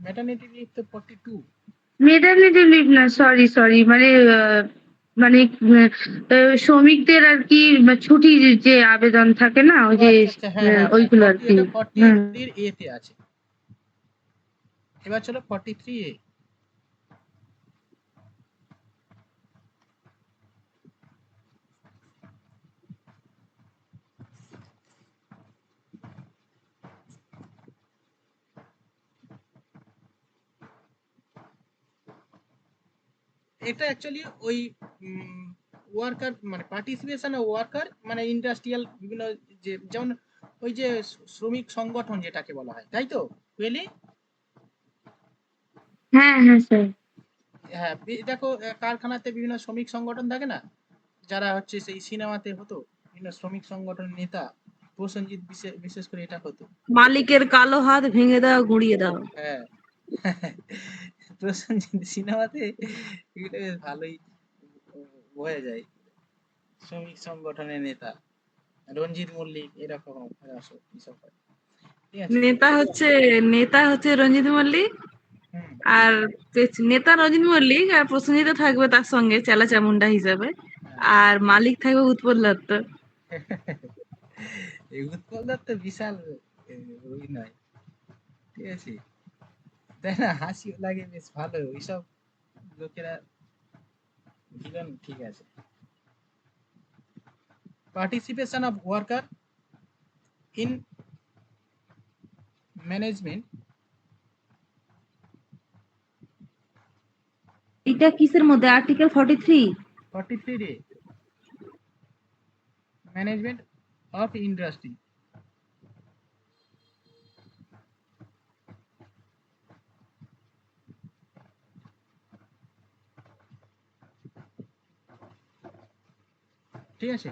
ম্যাটারনিটি লিভ তো 42। মেটারনিটি লিভ না, সরি সরি, মানে মানে শ্রমিকদের আর কি ছুটি যে আবেদন থাকে না, ওই যে আচ্ছা আচ্ছা, হ্যাঁ হ্যাঁ, ওইগুলো আর কি। এটা হুম। 43 এ তে আছে। এবার চলো 43 এ। এটা অ্যাকচুয়ালি ওই ওয়ার্কার, মানে পার্টিসিপেশন অফ ওয়ার্কার, মানে ইন্ডাস্ট্রিয়াল বিভিন্ন, যে যেমন ওই যে শ্রমিক সংগঠন যেটাকে বলা হয়, তাই তো বুঝলি? হ্যাঁ হ্যাঁ স্যার। হ্যাঁ, দেখো কারখানাতে বিভিন্ন শ্রমিক সংগঠন থাকে না, যারা হচ্ছে সেই সিনেমাতে হতো বিভিন্ন শ্রমিক সংগঠনের নেতা, প্রসেনজিৎ বিশেষ করে এটা হতো। মালিকের কালো হাত ভেঙে দাও, গুঁড়িয়ে দাও। হ্যাঁ প্রসেনজিৎ সিনেমাতে এগুলো বেশ ভালোই বোঝা যায়, শ্রমিক সংগঠনের নেতা রঞ্জিত মল্লিক, এরকম এসব হয়। ঠিক আছে। নেতা হচ্ছে রঞ্জিত মল্লিক, হুম। আর নেতা রঞ্জিত মল্লিক, আর প্রসেনজিৎ থাকবে তার সঙ্গে চেলা চামুন্ডা হিসাবে, হ্যাঁ। আর মালিক থাকবে উৎপল দত্ত। এই উৎপল দত্ত বিশাল অভিনয়, ঠিক আছে, তাই না? হাসিও লাগে, বেশ ভালো ওইসব লোকেরা ভিলেন। ঠিক আছে, participation of worker in management. এটা কিসের মধ্যে? Article 43। 43 A management of industry. ঠিক আছে,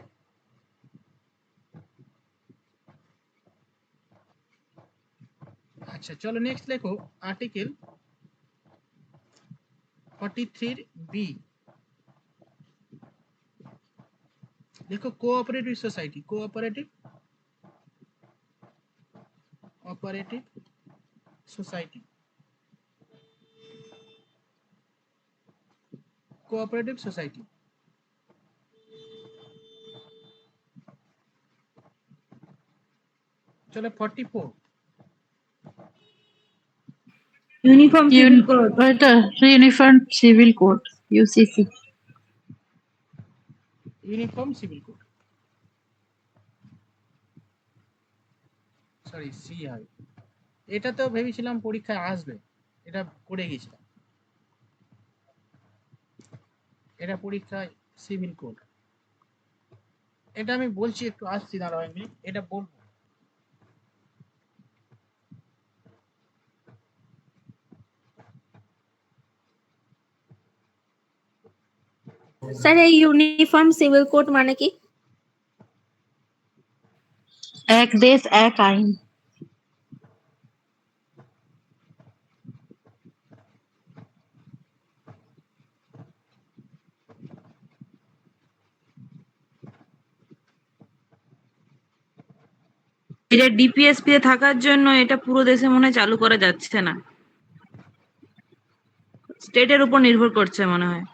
আচ্ছা চলো নেক্সট লেখো আর্টিকেল 43 বি। দেখো cooperative society, operative society, cooperative society. চলো 44। Uniform civil code. এটা uniform civil code, UCC. Uniform civil code, sorry C হয়। এটা তো ভেবেছিলাম পরীক্ষায় আসবে, এটা করে গেছিলাম, এটা পরীক্ষায় সিভিল কোড। এটা আমি বলছি, একটু আসছি, দাঁড়াও এক মিনিট, এটা বলবো। স্যার এই ইউনিফর্ম সিভিল কোড মানে কি? এক দেশ এক আইন। এটা ডিপিএসপি তে থাকার জন্য এটা পুরো দেশে মনে হয় চালু করা যাচ্ছে না, স্টেটের উপর নির্ভর করছে মনে হয়।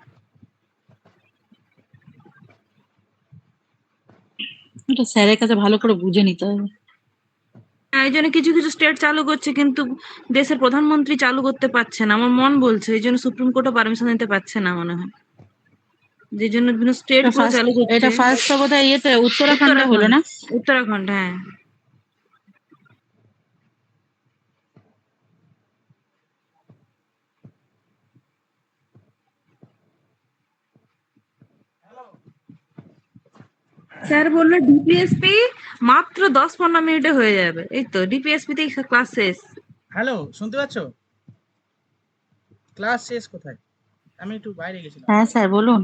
এটা স্যারের কাছে ভালো করে বুঝে নিতে হবে। এই জন্য কিছু কিছু স্টেট চালু করছে, কিন্তু দেশের প্রধানমন্ত্রী চালু করতে পারছে না, আমার মন বলছে। এই জন্য সুপ্রিম কোর্টও পারমিশন দিতে পারছে না মনে হয়, যে জন্য বিভিন্ন স্টেট এটা গুলো ফার্স্ট চালু করছে। এটা ফার্স্ট বোধহয় ইয়েতে উত্তরাখণ্ডে হলো উত্তরাখণ্ড, না? উত্তরাখণ্ড, হ্যাঁ। স্যার বললো ডিপিএসপি মাত্র 10-15 মিনিটে হয়ে যাবে। এই তো ডিপিএসপি তে ক্লাস শেষ। হ্যালো, শুনতে পাচ্ছ? ক্লাস শেষ কোথায়? আমি একটু বাইরে গেছিলাম। হ্যাঁ স্যার বলুন।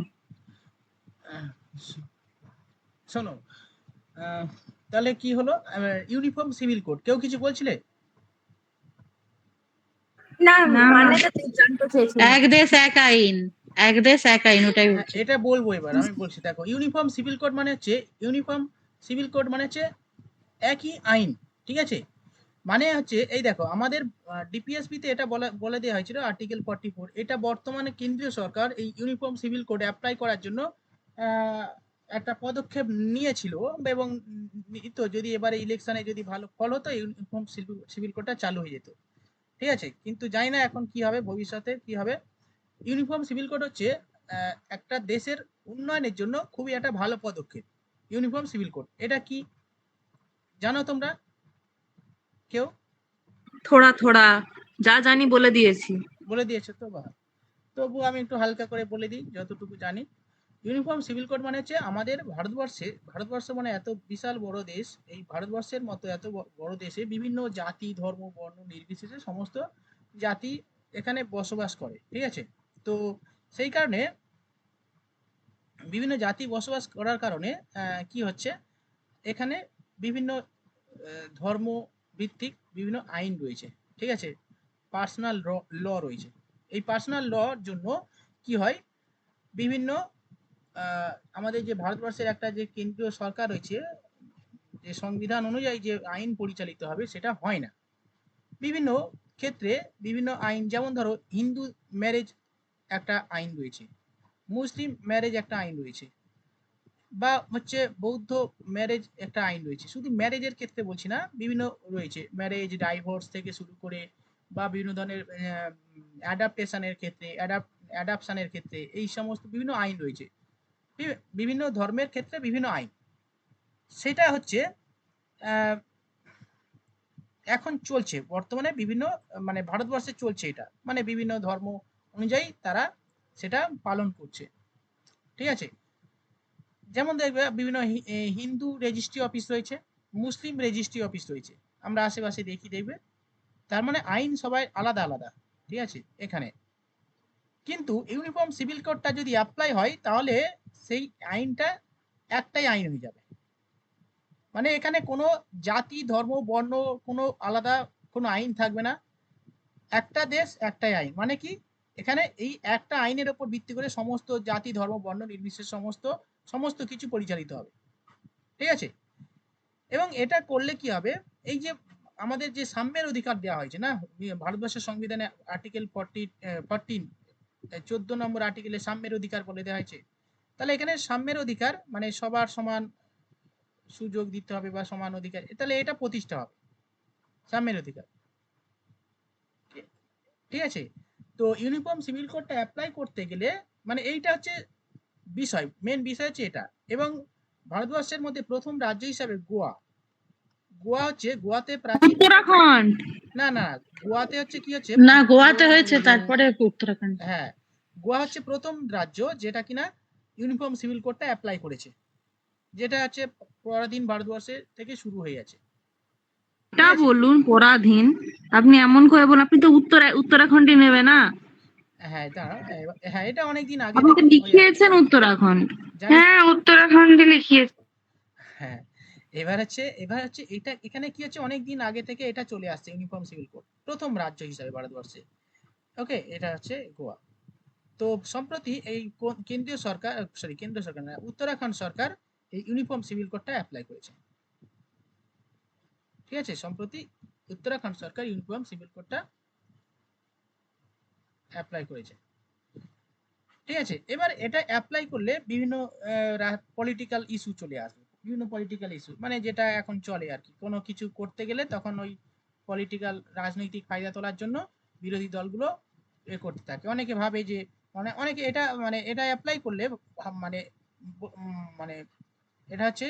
আহ, শোনো, তাহলে কি হলো? ইউনিফর্ম সিভিল কোড, কেউ কিছু বলছিলে? না, না, মানেটা তুই জানতে চেয়েছিলাম। এক দেশ এক আইন, এক দেশ এক আইন, ওটাই হ্যাঁ, বলছি। এটা বলবো এবার, আমি বলছি। দেখো, ইউনিফর্ম সিভিল কোড মানে হচ্ছে, ইউনিফর্ম সিভিল কোড মানে হচ্ছে একই আইন, ঠিক আছে? মানে হচ্ছে, এই দেখো, আমাদের ডিপিএসপি তে এটা বলে দেওয়া হয়েছিল আর্টিকেল 44। এটা বর্তমানে কেন্দ্রীয় সরকার এই ইউনিফর্ম সিভিল কোড অ্যাপ্লাই করার জন্য আহ, একটা পদক্ষেপ নিয়েছিল, এবং তো যদি এবারে ইলেকশনে যদি ভালো ফল হতো, ইউনিফর্ম সিভিল কোডটা চালু হয়ে যেত, ঠিক আছে? কিন্তু জানি না এখন কি হবে, ভবিষ্যতে কি হবে। ইউনিফর্ম সিভিল কোড হচ্ছে একটা দেশের উন্নয়নের জন্য খুবই একটা ভালো পদক্ষেপ। ইউনিফর্ম সিভিল কোড এটা কি জানো তোমরা কেউ? থোড়া থোড়া যা জানি বলে দিয়েছি। বলে দিয়েছে তো, বা তবু আমি একটু হালকা করে বলে দিই যতটুকু জানি। ইউনিফর্ম সিভিল কোড মানে হচ্ছে আমাদের ভারতবর্ষ মানে এত বিশাল বড় দেশ, এই ভারতবর্ষের মতো এত বড় দেশে বিভিন্ন জাতি, ধর্ম, বর্ণ নির্বিশেষে সমস্ত জাতি এখানে বসবাস করে, ঠিক আছে? তো সেই কারণে বিভিন্ন জাতি বসবাস করার কারণে কি হচ্ছে, এখানে বিভিন্ন ধর্ম ভিত্তিক বিভিন্ন আইন রয়েছে, ঠিক আছে? পার্সোনাল ল রয়েছে। এই পার্সোনাল লর জন্য কি হয়, বিভিন্ন আমাদের যে ভারতবর্ষের একটা যে কেন্দ্রীয় সরকার রয়েছে, যে সংবিধান অনুযায়ী যে আইন পরিচালিত হবে সেটা হয় না। বিভিন্ন ক্ষেত্রে বিভিন্ন আইন, যেমন ধরো হিন্দু ম্যারেজ একটা আইন রয়েছে, মুসলিম ম্যারেজ একটা আইন রয়েছে, বা হচ্ছে বৌদ্ধ ম্যারেজ একটা আইন রয়েছে। শুধু ম্যারেজের ক্ষেত্রে বলছি না, বিভিন্ন রয়েছে, ম্যারেজ ডাইভোর্স থেকে শুরু করে, বা বিভিন্ন ধরনের অ্যাডাপ্টেশনের ক্ষেত্রে, অ্যাডাপশনের ক্ষেত্রে এই সমস্ত বিভিন্ন আইন রয়েছে। বিভিন্ন ধর্মের ক্ষেত্রে বিভিন্ন আইন। সেটা হচ্ছে আহ, এখন চলছে বর্তমানে বিভিন্ন, মানে ভারতবর্ষে চলছে এটা, মানে বিভিন্ন ধর্ম অনুযায়ী তারা সেটা পালন করছে, ঠিক আছে? যেমন দেখবে বিভিন্ন হিন্দু রেজিস্ট্রি অফিস রয়েছে, মুসলিম রেজিস্ট্রি অফিস রয়েছে, আমরা আশেপাশে দেখবে। তার মানে আইন সবাই আলাদা আলাদা, ঠিক আছে এখানে। কিন্তু ইউনিফর্ম সিভিল কোডটা যদি অ্যাপ্লাই হয়, তাহলে সেই আইনটা একটাই আইন হয়ে যাবে। মানে এখানে কোনো জাতি, ধর্ম, বর্ণ, কোনো আলাদা কোনো আইন থাকবে না। একটা দেশ একটাই আইন, মানে কি, এখানে এই একটা আইনের উপর ভিত্তি করে সমস্ত জাতি, ধর্ম, বর্ণ নির্বিশেষে সমস্ত কিছু পরিচালিত হবে, ঠিক আছে? এবং এটা করলে কি হবে, এই যে আমাদের যে সাম্যের অধিকার দেওয়া হয়েছে না, ভারতবর্ষের সংবিধানে আর্টিকেল 14 14 নম্বর আর্টিকেলে সাম্যের অধিকার বলে দেওয়া হয়েছে। তাহলে এখানে সাম্যের অধিকার মানে সবার সমান সুযোগ দিতে হবে বা সমান অধিকার, তাহলে এটা প্রতিষ্ঠা হবে, সাম্যের অধিকার, ঠিক আছে? তো ইউনিফর্ম সিভিল কোডটা অ্যাপ্লাই করতে গেলে, মানে এইটা হচ্ছে বিষয়, মেন বিষয় হচ্ছে এটা। এবং ভারতবর্ষের মধ্যে প্রথম রাজ্য হিসাবে গোয়াতে প্রাচীন, উত্তরাখণ্ড। না না, গোয়াতে হচ্ছে কি হচ্ছে, না, গোয়াতে হয়েছে, তারপরে উত্তরাখণ্ড। হ্যাঁ, গোয়া হচ্ছে প্রথম রাজ্য যেটা কিনা ইউনিফর্ম সিভিল কোডটা অ্যাপ্লাই করেছে, যেটা হচ্ছে পরাধীন ভারতবর্ষের থেকে শুরু হয়ে গেছে, ঠিক তা আছে? বলুন পরাধীন, আপনি এমন করে বলুন, আপনি তো উত্তরাখণ্ডই নেবে না? হ্যাঁ, হ্যাঁ, এটা অনেকদিন আগে আপনি তো থেকে হয়ে আছে, লিখিয়েছেন উত্তরাখণ্ড। জানি। হ্যাঁ, উত্তরাখণ্ডে লিখিয়েছে। হ্যাঁ, এবার হচ্ছে এটা, এখানে কি হচ্ছে, অনেকদিন আগে থেকে এটা চলে আসছে ইউনিফর্ম সিভিল কোড, প্রথম রাজ্য হিসাবে ভারতবর্ষে। ওকে, এটা হচ্ছে গোয়া। তো সম্প্রতি এই কেন্দ্রীয় সরকার না, উত্তরাখণ্ড সরকার এই ইউনিফর্ম সিভিল কোডটা অ্যাপ্লাই করেছে, ঠিক আছে? সম্প্রতি উত্তরাখণ্ড সরকার ইউনিফর্ম সিভিল কোডটা অ্যাপ্লাই করেছে, ঠিক আছে? এবার এটা অ্যাপ্লাই করলে বিভিন্ন পলিটিক্যাল ইস্যু চলে আসবে, বিভিন্ন পলিটিক্যাল ইস্যু, মানে যেটা এখন চলে আর কি, কোনো কিছু করতে গেলে তখন ওই পলিটিক্যাল রাজনৈতিক ফায়দা তোলার জন্য বিরোধী দলগুলো করতে থাকে। অনেকে ভাবে যে মানে অনেকে এটা মানে এটা অ্যাপ্লাই করলে মানে মানে এটা হচ্ছে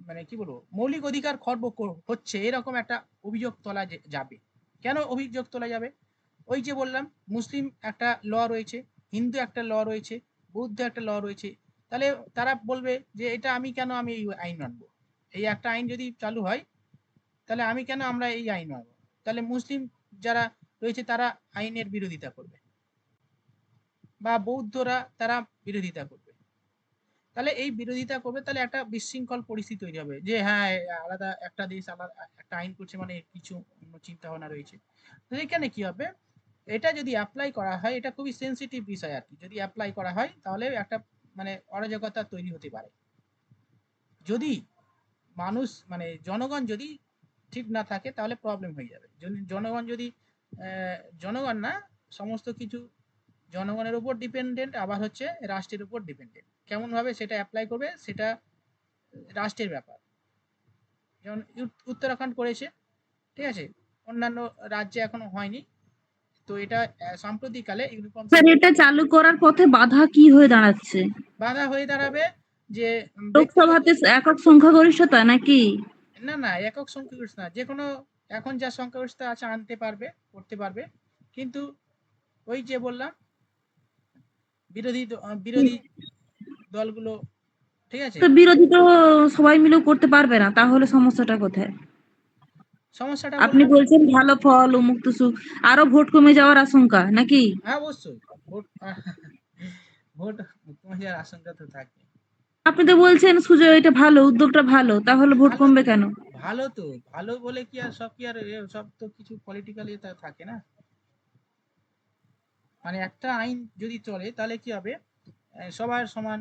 মানে কি বলবো মৌলিক অধিকার খর্ব হচ্ছে এরকম একটা অভিযোগ তোলা যাবে। কেন অভিযোগ তোলা যাবে? ওই যে বললাম মুসলিম একটা ল রয়েছে, হিন্দু একটা ল রয়েছে, বৌদ্ধ একটা ল রয়েছে। তাহলে তারা বলবে যে এটা আমি কেন আমি এই আইন মানবো? এই একটা আইন যদি চালু হয় তাহলে আমি কেন আমরা এই আইন মানবো? তাহলে মুসলিম যারা রয়েছে তারা আইনের বিরোধিতা করবে বা বৌদ্ধরা তারা বিরোধিতা করবে। তাহলে এই বিরোধিতা করবে, তাহলে একটা বিশৃঙ্খল পরিস্থিতি তৈরি হবে যে হ্যাঁ আলাদা একটা দেশ আলাদা একটা আইন করছে মানে কিছু অন্য চিন্তা ভাবনা রয়েছে। তো এখানে কি হবে, এটা যদি অ্যাপ্লাই করা হয় এটা খুবই সেন্সিটিভ বিষয় আর কি, যদি অ্যাপ্লাই করা হয় তাহলে একটা মানে অরাজকতা তৈরি হতে পারে। যদি মানুষ মানে জনগণ যদি ঠিক না থাকে তাহলে প্রবলেম হয়ে যাবে। যদি জনগণ যদি জনগণ না সমস্ত কিছু জনগণের উপর ডিপেন্ডেন্ট, আবার হচ্ছে রাষ্ট্রের উপর ডিপেন্ডেন্ট, কেমন ভাবে সেটা অ্যাপ্লাই করবে সেটা রাষ্ট্রের ব্যাপার। যেমন উত্তরাখণ্ড করেছে, ঠিক আছে, অন্যান্য রাজ্যে এখনো হয়নি। তো এটা সাম্প্রতিককালে ইউনিফর্ম স্যার এটা চালু করার পথে বাধা কি হয়ে দাঁড়াচ্ছে? বাধা হয়ে দাঁড়াবে যে লোকসভাতে একক সংখ্যাগরিষ্ঠতা নাকি? না না একক সংখ্যাগরিষ্ঠ না, যে কোনো এখন যা সংখ্যাগরিষ্ঠতা আছে আনতে পারবে, করতে পারবে, কিন্তু ওই যে বললাম বিরোধী দলগুলো, ঠিক আছে। তো বিরোধী তো সবাই মিলেও করতে পারবে না, তাহলে সমস্যাটা কোথায়? সমস্যাটা আপনি বললাম, বলছেন ভালো ফল উন্মুক্ত সুখ, আরো ভোট কমে যাওয়ার আশঙ্কা নাকি? হ্যাঁ অবশ্যই ভোট ভোট কমে যাওয়ার আশঙ্কা তো থাকে। আপনি তো বলছেন সুযোগ, এটা ভালো, উদ্যোগটা ভালো, তাহলে ভোট ভালো কমবে তো, কেন? ভালো তো, ভালো বলে কি আর সব কি আর সব তো কিছু পলিটিক্যাল ইয়ে থাকে না। মানে একটা আইন যদি চলে তাহলে কি হবে, সবার সমান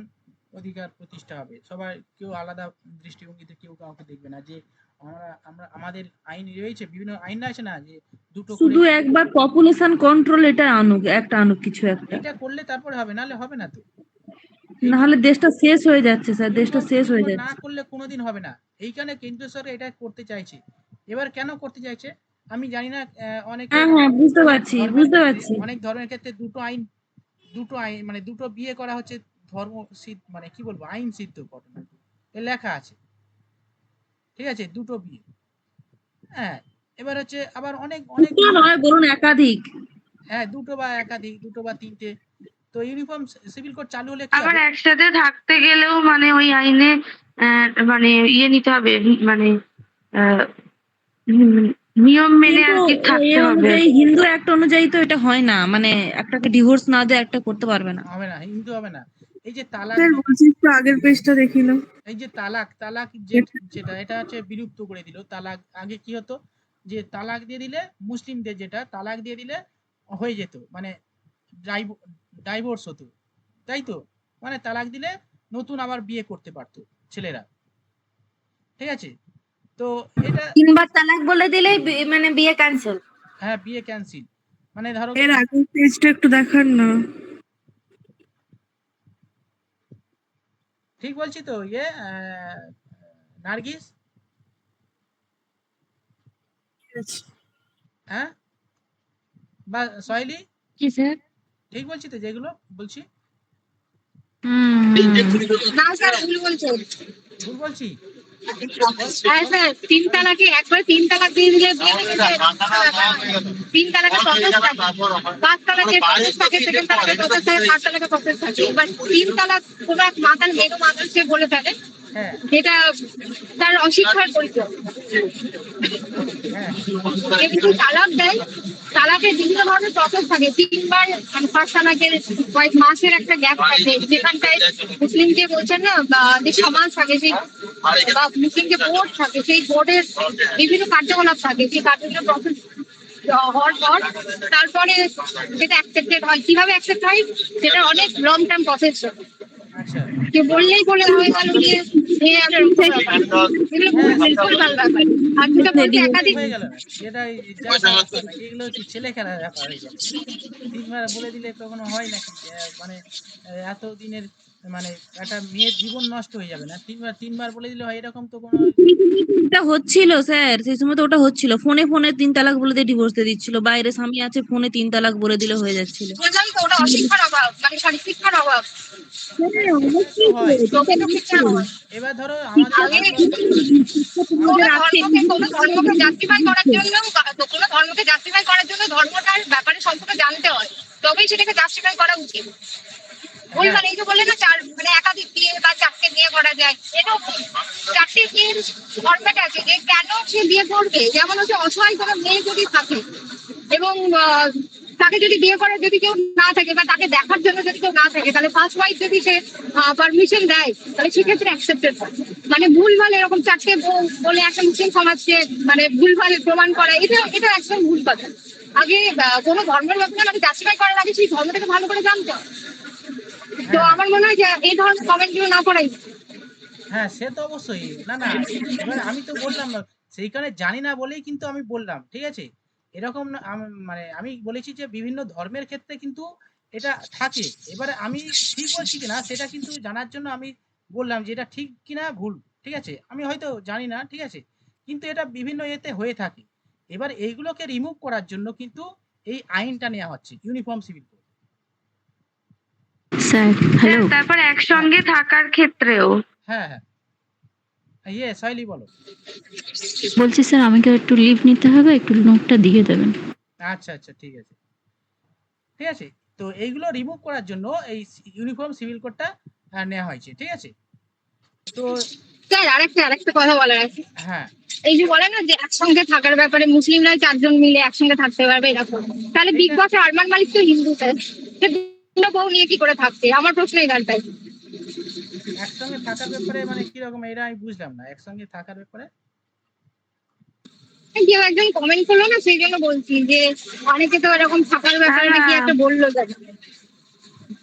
অধিকার প্রতিষ্ঠা হবে, সবার কেউ আলাদা দৃষ্টিভঙ্গিতে কেউ কাউকে দেখবে না যে আমরা আমরা আমাদের আইন রয়েছে, বিভিন্ন আইন আছে না যে দুটো করে। শুধু একবার পপুলেশন কন্ট্রোল এটা আনুক, একটা আনুক কিছু একটা, এটা করলে তারপরে হবে, নাহলে হবে না তো। না এইগুলো হলে দেশটা শেষ হয়ে যাচ্ছে স্যার, দেশটা এইগুলো শেষ এইগুলো হয়ে না যাচ্ছে। করলে কোনোদিন হবে না। এইখানে কেন্দ্রীয় সরকার এটা করতে চাইছে। এবার কেন করতে চাইছে আমি জানি না। অনেকে হ্যাঁ হ্যাঁ, বুঝতে অনেক পারছি ধর্মের বুঝতে ক্ষেত্রে, পারছি। দুটো আইন মানে দুটো বিয়ে করা হচ্ছে ধর্ম মানে কি বলবো আইন সিদ্ধ ঘটনা, এ লেখা আছে, ঠিক আছে, দুটো বিয়ে। হ্যাঁ, এবার হচ্ছে আবার অনেক অনেক দুটো নয়, বলুন একাধিক। হ্যাঁ দুটো বা একাধিক, দুটো বা তিনটে। তো ইউনিফর্ম সিভিল কোড চালু হলে কি আবার হবে, একসাথে থাকতে গেলেও মানে ওই আইনে মানে ইয়ে নিতে হবে, মানে আহ, উম, নিয়ম মেনে কিন্তু আর কি এ থাকতে হবে। অনুযায়ী, হিন্দু অ্যাক্ট অনুযায়ী তো এটা হয় না, মানে একটাকে ডিভোর্স না দিয়ে একটা করতে পারবে না। হবে না, হিন্দু হবে না। এই যে তালাক স্যার বলছি একটু আগের পেজটা দেখিল। এই যে তালাক তালাক যেটা এটা হচ্ছে বিলুপ্ত করে দিল। তালাক আগে কি হতো যে তালাক দিয়ে দিলে মুসলিমদের যেটা তালাক দিয়ে দিলে হয়ে যেত, মানে ডাইভোর্স হতো, তাই তো, মানে তালাক দিলে নতুন আবার বিয়ে করতে পারতো ছেলেরা, ঠিক আছে। তো এটা তিনবার তালাক বলে দিলেই মানে বিয়ে ক্যান্সেল। হ্যাঁ বিয়ে ক্যান্সেল, মানে ধরো এর আগের পেজটা একটু দেখান না। ঠিক বলছি তো ইয়ে নার্গিস, হ্যাঁ বা সহেলি, কি স্যার? ঠিক বলছি তো যেগুলো বলছি, না স্যার ভুল বলছেন। ভুল বলছি? হ্যাঁ স্যার, তিন তালাকে একবার তিন তালাক দিয়ে দিলে বিয়ে থেকে তিন তালাকে প্রসেস থাকে, পাঁচ তালাকে প্রসেস থাকে, সেকেন্ড তালাকে প্রসেস থাকে, থার্ড তালাকে প্রসেস থাকে। এবার তিন তালাক কোনো এক মাতাল মেয়ে মাতাল সে বলে ফেলে, হ্যাঁ যেটা তার অশিক্ষার পরিচয়। হ্যাঁ যেহেতু তালাক দেয়, তালাকের বিভিন্ন ধরনের প্রসেস থাকে। তিনবার মানে ফার্স্ট তালাকের কয়েক মাসের একটা গ্যাপ থাকে, যেখানটায় মুসলিম যে বলছেন না বা যে সমাজ থাকে সেই বা মুসলিম যে বোর্ড থাকে সেই বোর্ডের বিভিন্ন কার্যকলাপ থাকে, সেই কার্যকলাপ প্রসেস হওয়ার পর তারপরে যেটা অ্যাকসেপ্টেড হয়। কিভাবে অ্যাকসেপ্ট হয়, সেটা অনেক লং টার্ম প্রসেস। আচ্ছা যে বললেই বলে হয়ে গেল যে একটা এরকম ব্যাপার। এগুলো হ্যাঁ ভুল ভাল ব্যাপার। আর যেটা বলতে এটাই একাধিক হয়ে গেল না, যেটা যা তা ব্যাপার না, এগুলো হচ্ছে ছেলে খেলার ব্যাপার হয়ে গেল। ৩ বার বলে দিলে কখনো হয় নাকি? মানে এত দিনের মানে একটা মেয়ের জীবন নষ্ট হয়ে যাবে না? ৩ বার বলে দিলে হয়, এরকম তো কোনো এটা হচ্ছিল স্যার, সেই সময় তো ওটা হচ্ছিল। ফোনে ফোনে ৩ তালাক বলে দিয়ে ডিভোর্স দিয়ে দিচ্ছিল। বাইরে স্বামী আছে, ফোনে ৩ তালাক বলে দিলে হয়ে যাচ্ছিল। বললাম তো ওটা অশিক্ষার অভাব, মানে সরি শিক্ষার অভাব, হ্যাঁ, সেটা তো অবশ্যই তো, হয়, সেটা কিন্তু প্রকৃত শিক্ষার নিশ্চয়ই। অভাব। এবার ধরো আমাদের আগে ধর্ম তোমাদের কোনো আছে ধর্মকে জাস্টিফাই করার জন্য কোনো ধর্মকে জাস্টিফাই করার জন্য ধর্মটার ব্যাপারে সম্পর্কে জানতে হয়, তবেই সেটাকে জাস্টিফাই করা উচিত। ভুল হ্যাঁ মানে এই যে বললে না চার মানে একাধিক বিয়ে বা 4টে বিয়ে করা যায়, এটাও ভুল। 4টে বিয়ের ফরম্যাট আছে যে কেন সে বিয়ে করবে। যেমন হচ্ছে অসহায় কোনো মেয়ে যদি থাকে এবং তাকে যদি বিয়ে করার যদি কেউ না থাকে বা তাকে দেখার জন্য যদি কেউ না থাকে, তাহলে ফার্স্ট ওয়াইফ যদি সে পারমিশন দেয় তাহলে সেক্ষেত্রে অ্যাকসেপ্টেড হয়। মানে ভুলভাল এরকম 4টে বউ বলে একটা মুসলিম সমাজকে মানে ভুলভাল প্রমাণ করা, এটা একদম ভুল কথা। আগে কোনো ধর্মের ব্যাপারে মানে জাস্টিফাই করার আগে সেই ধর্মটাকে ভালো করে জানতে হয়। তো হ্যাঁ হ্যাঁ আমার মনে হয় যে এই ধরনের কমেন্ট গুলো না করাই ভালো। হ্যাঁ, সে তো অবশ্যই। না না, এবার আমি তো বললাম না, সেইখানে জানি না বলেই কিন্তু আমি বললাম, ঠিক আছে? এরকম না মানে আমি বলেছি যে বিভিন্ন ধর্মের ক্ষেত্রে কিন্তু এটা থাকে। এবারে আমি ঠিক বলছি কিনা সেটা কিন্তু জানার জন্য আমি বললাম যে এটা ঠিক কিনা ভুল, ঠিক আছে? আমি হয়তো জানি না, ঠিক আছে? কিন্তু এটা বিভিন্ন ইয়েতে হয়ে থাকে। এবার এইগুলোকে রিমুভ করার জন্য কিন্তু এই আইনটা নেওয়া হচ্ছে, uniform civil code. Sir hello. তারপর হ্যাঁ একসঙ্গে থাকার ক্ষেত্রেও হ্যাঁ হ্যাঁ, ইয়ে সাইলি বলো। বলছি স্যার আমাকে একটু লিভ নিতে হবে, একটু নোটটা দিয়ে দেবেন। আচ্ছা আচ্ছা, ঠিক আছে ঠিক আছে। তো এইগুলো রিমুভ করার জন্য এই ইউনিফর্ম সিভিল কোডটা নেওয়া হয়েছে, ঠিক আছে? তো স্যার আরেকটা কথা বলার আছে। হ্যাঁ এই যে বলে না যে একসঙ্গে থাকার ব্যাপারে মুসলিমরা 4জন মিলে একসঙ্গে থাকতে পারবে এরকম, তাহলে বিগ এইটা বস আরমান মালিক তো হিন্দু, স্যার সে ভিন্ন বউ নিয়ে কি করে থাকছে? আমার প্রশ্ন এই গানটাই। একসঙ্গে থাকার ব্যাপারে মানে কিরকম, এটা আমি বুঝলাম না, একসঙ্গে থাকার ব্যাপারে। কেউ একজন কমেন্ট করলো না, সেই জন্য বলছি যে অনেকে তো এরকম থাকার ব্যাপারে নাকি একটা বললো, স্যার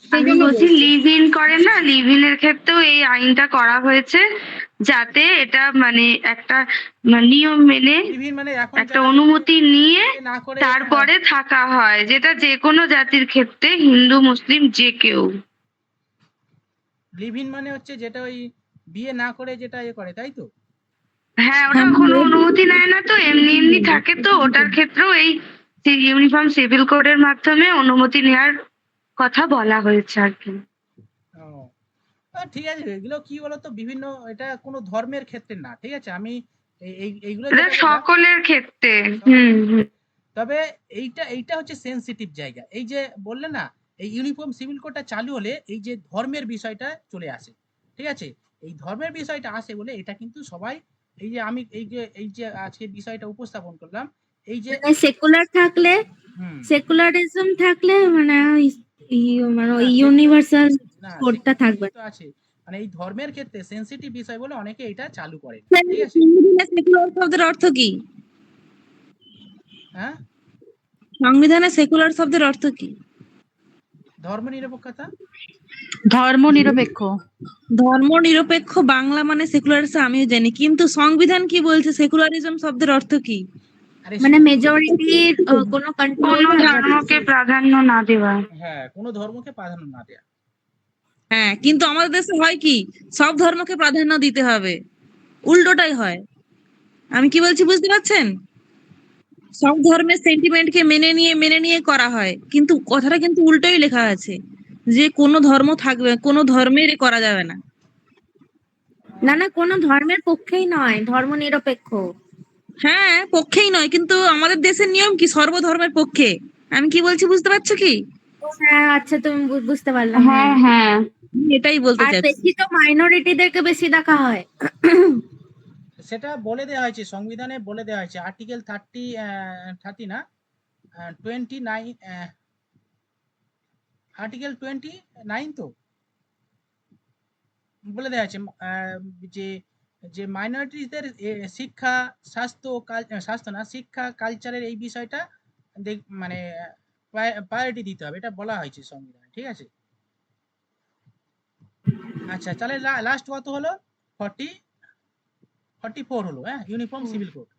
সেই আমি জন্য বলছি বলছি। লিভ ইন করে না, লিভ ইনের ক্ষেত্রেও এই আইনটা করা হয়েছে যাতে এটা মানে একটা নিয়ম মেনে লিভ-ইন মানে এখন একটা যারা কিন্তু অনুমতি নিয়ে বিয়ে না করে তারপরে থাকা হয়, যেটা যে কোনো জাতির ক্ষেত্রে হিন্দু মুসলিম যে কেউ। লিভ-ইন মানে হচ্ছে যেটা ওই বিয়ে না করে যেটা ইয়ে করে, তাই তো? হ্যাঁ, ওটা কোনো অনুমতি নেয় না, তো এমনি এমনি থাকে, তো ওটার ক্ষেত্রেও এই ইউনিফর্ম সিভিল কোডের মাধ্যমে অনুমতি নেওয়ার কথা বলা হয়েছে আর কি। ও ঠিক আছে, এগুলো কি বলতো বিভিন্ন, এটা কোনো ধর্মের ক্ষেত্রে না, ঠিক আছে? আমি এইগুলো এটা যেটা বললাম সকলের ক্ষেত্রে। সকলের হুম। ক্ষেত্রে। তবে এইটা হচ্ছে সেনসিটিভ জায়গা। এই যে বললে না, এই ইউনিফর্ম সিভিল কোডটা চালু হলে এই যে ধর্মের বিষয়টা চলে আসে, ঠিক আছে? এই ধর্মের বিষয়টা আসে বলে এটা কিন্তু সবাই, এই যে আমি এই যে আজকে বিষয়টা উপস্থাপন করলাম, এই যে মানে সেকুলার থাকলে, হুম সেকুলারিজম থাকলে মানে মানে না ইউনিভার্সাল না কোডটা থাকবে। সেকুলারিজম তো আছে, মানে এই ধর্মের ক্ষেত্রে সেনসিটিভ বিষয় বলে অনেকে এটা চালু করে, ঠিক আছে? সেকুলার শব্দের অর্থ কি? হ্যাঁ, সংবিধানে সেকুলার শব্দের অর্থ কি? ধর্মনিরপেক্ষতা। ধর্মনিরপেক্ষ। ধর্মনিরপেক্ষ বাংলা মানে সেকুলারিজম আমিও জানি, কিন্তু সংবিধান কি বলছে সেকুলারিজম শব্দের অর্থ কি? আরে মানে শোনো, মেজরিটির কোনো কন্ট্রোল কোনো থাকা। ধর্মকে প্রাধান্য না দেওয়া। হ্যাঁ, কোনো ধর্মকে প্রাধান্য না দেয়া। হ্যাঁ, কিন্তু আমাদের দেশে হয় কি, সব ধর্মকে প্রাধান্য দিতে হবে, উল্টোটাই হয়। আমি কি বলছি বুঝতে পারছেন? সব ধর্মের সেন্টিমেন্টকে মেনে নিয়ে করা হয়, কিন্তু কথাটা কিন্তু উল্টোই লেখা আছে যে কোনো ধর্ম থাকবে, কোনো ধর্মের করা যাবে না। না না, কোনো ধর্মের পক্ষেই নয়, ধর্ম নিরপেক্ষ। হ্যাঁ, পক্ষেই নয়, কিন্তু আমাদের দেশের নিয়ম কি সর্বধর্মের পক্ষে। আমি কি বলছি বুঝতে পারছো কি? হ্যাঁ আচ্ছা, তুমি বুঝতে পারলাম, হ্যাঁ। হ্যাঁ। আমি এটাই বলতে আর চাচ্ছি। বেশি তো মাইনরিটিদেরকে বেশি দেখা হয়। সেটা বলে দেওয়া হয়েছে, সংবিধানে বলে দেওয়া হয়েছে, আর্টিকেল 30 না 29, আর্টিকেল 29 তো বলে দেওয়া হয়েছে যে যে মাইনরিটিদের শিক্ষা, স্বাস্থ্য না, শিক্ষা, কালচারের এই বিষয়টা মানে প্রায়োরিটি দিতে হবে, এটা বলা হয়েছে সংবিধানে, ঠিক আছে? আচ্ছা তাহলে লাস্ট কত হলো? 44 হলো। হ্যাঁ, ইউনিফর্ম সিভিল কোড।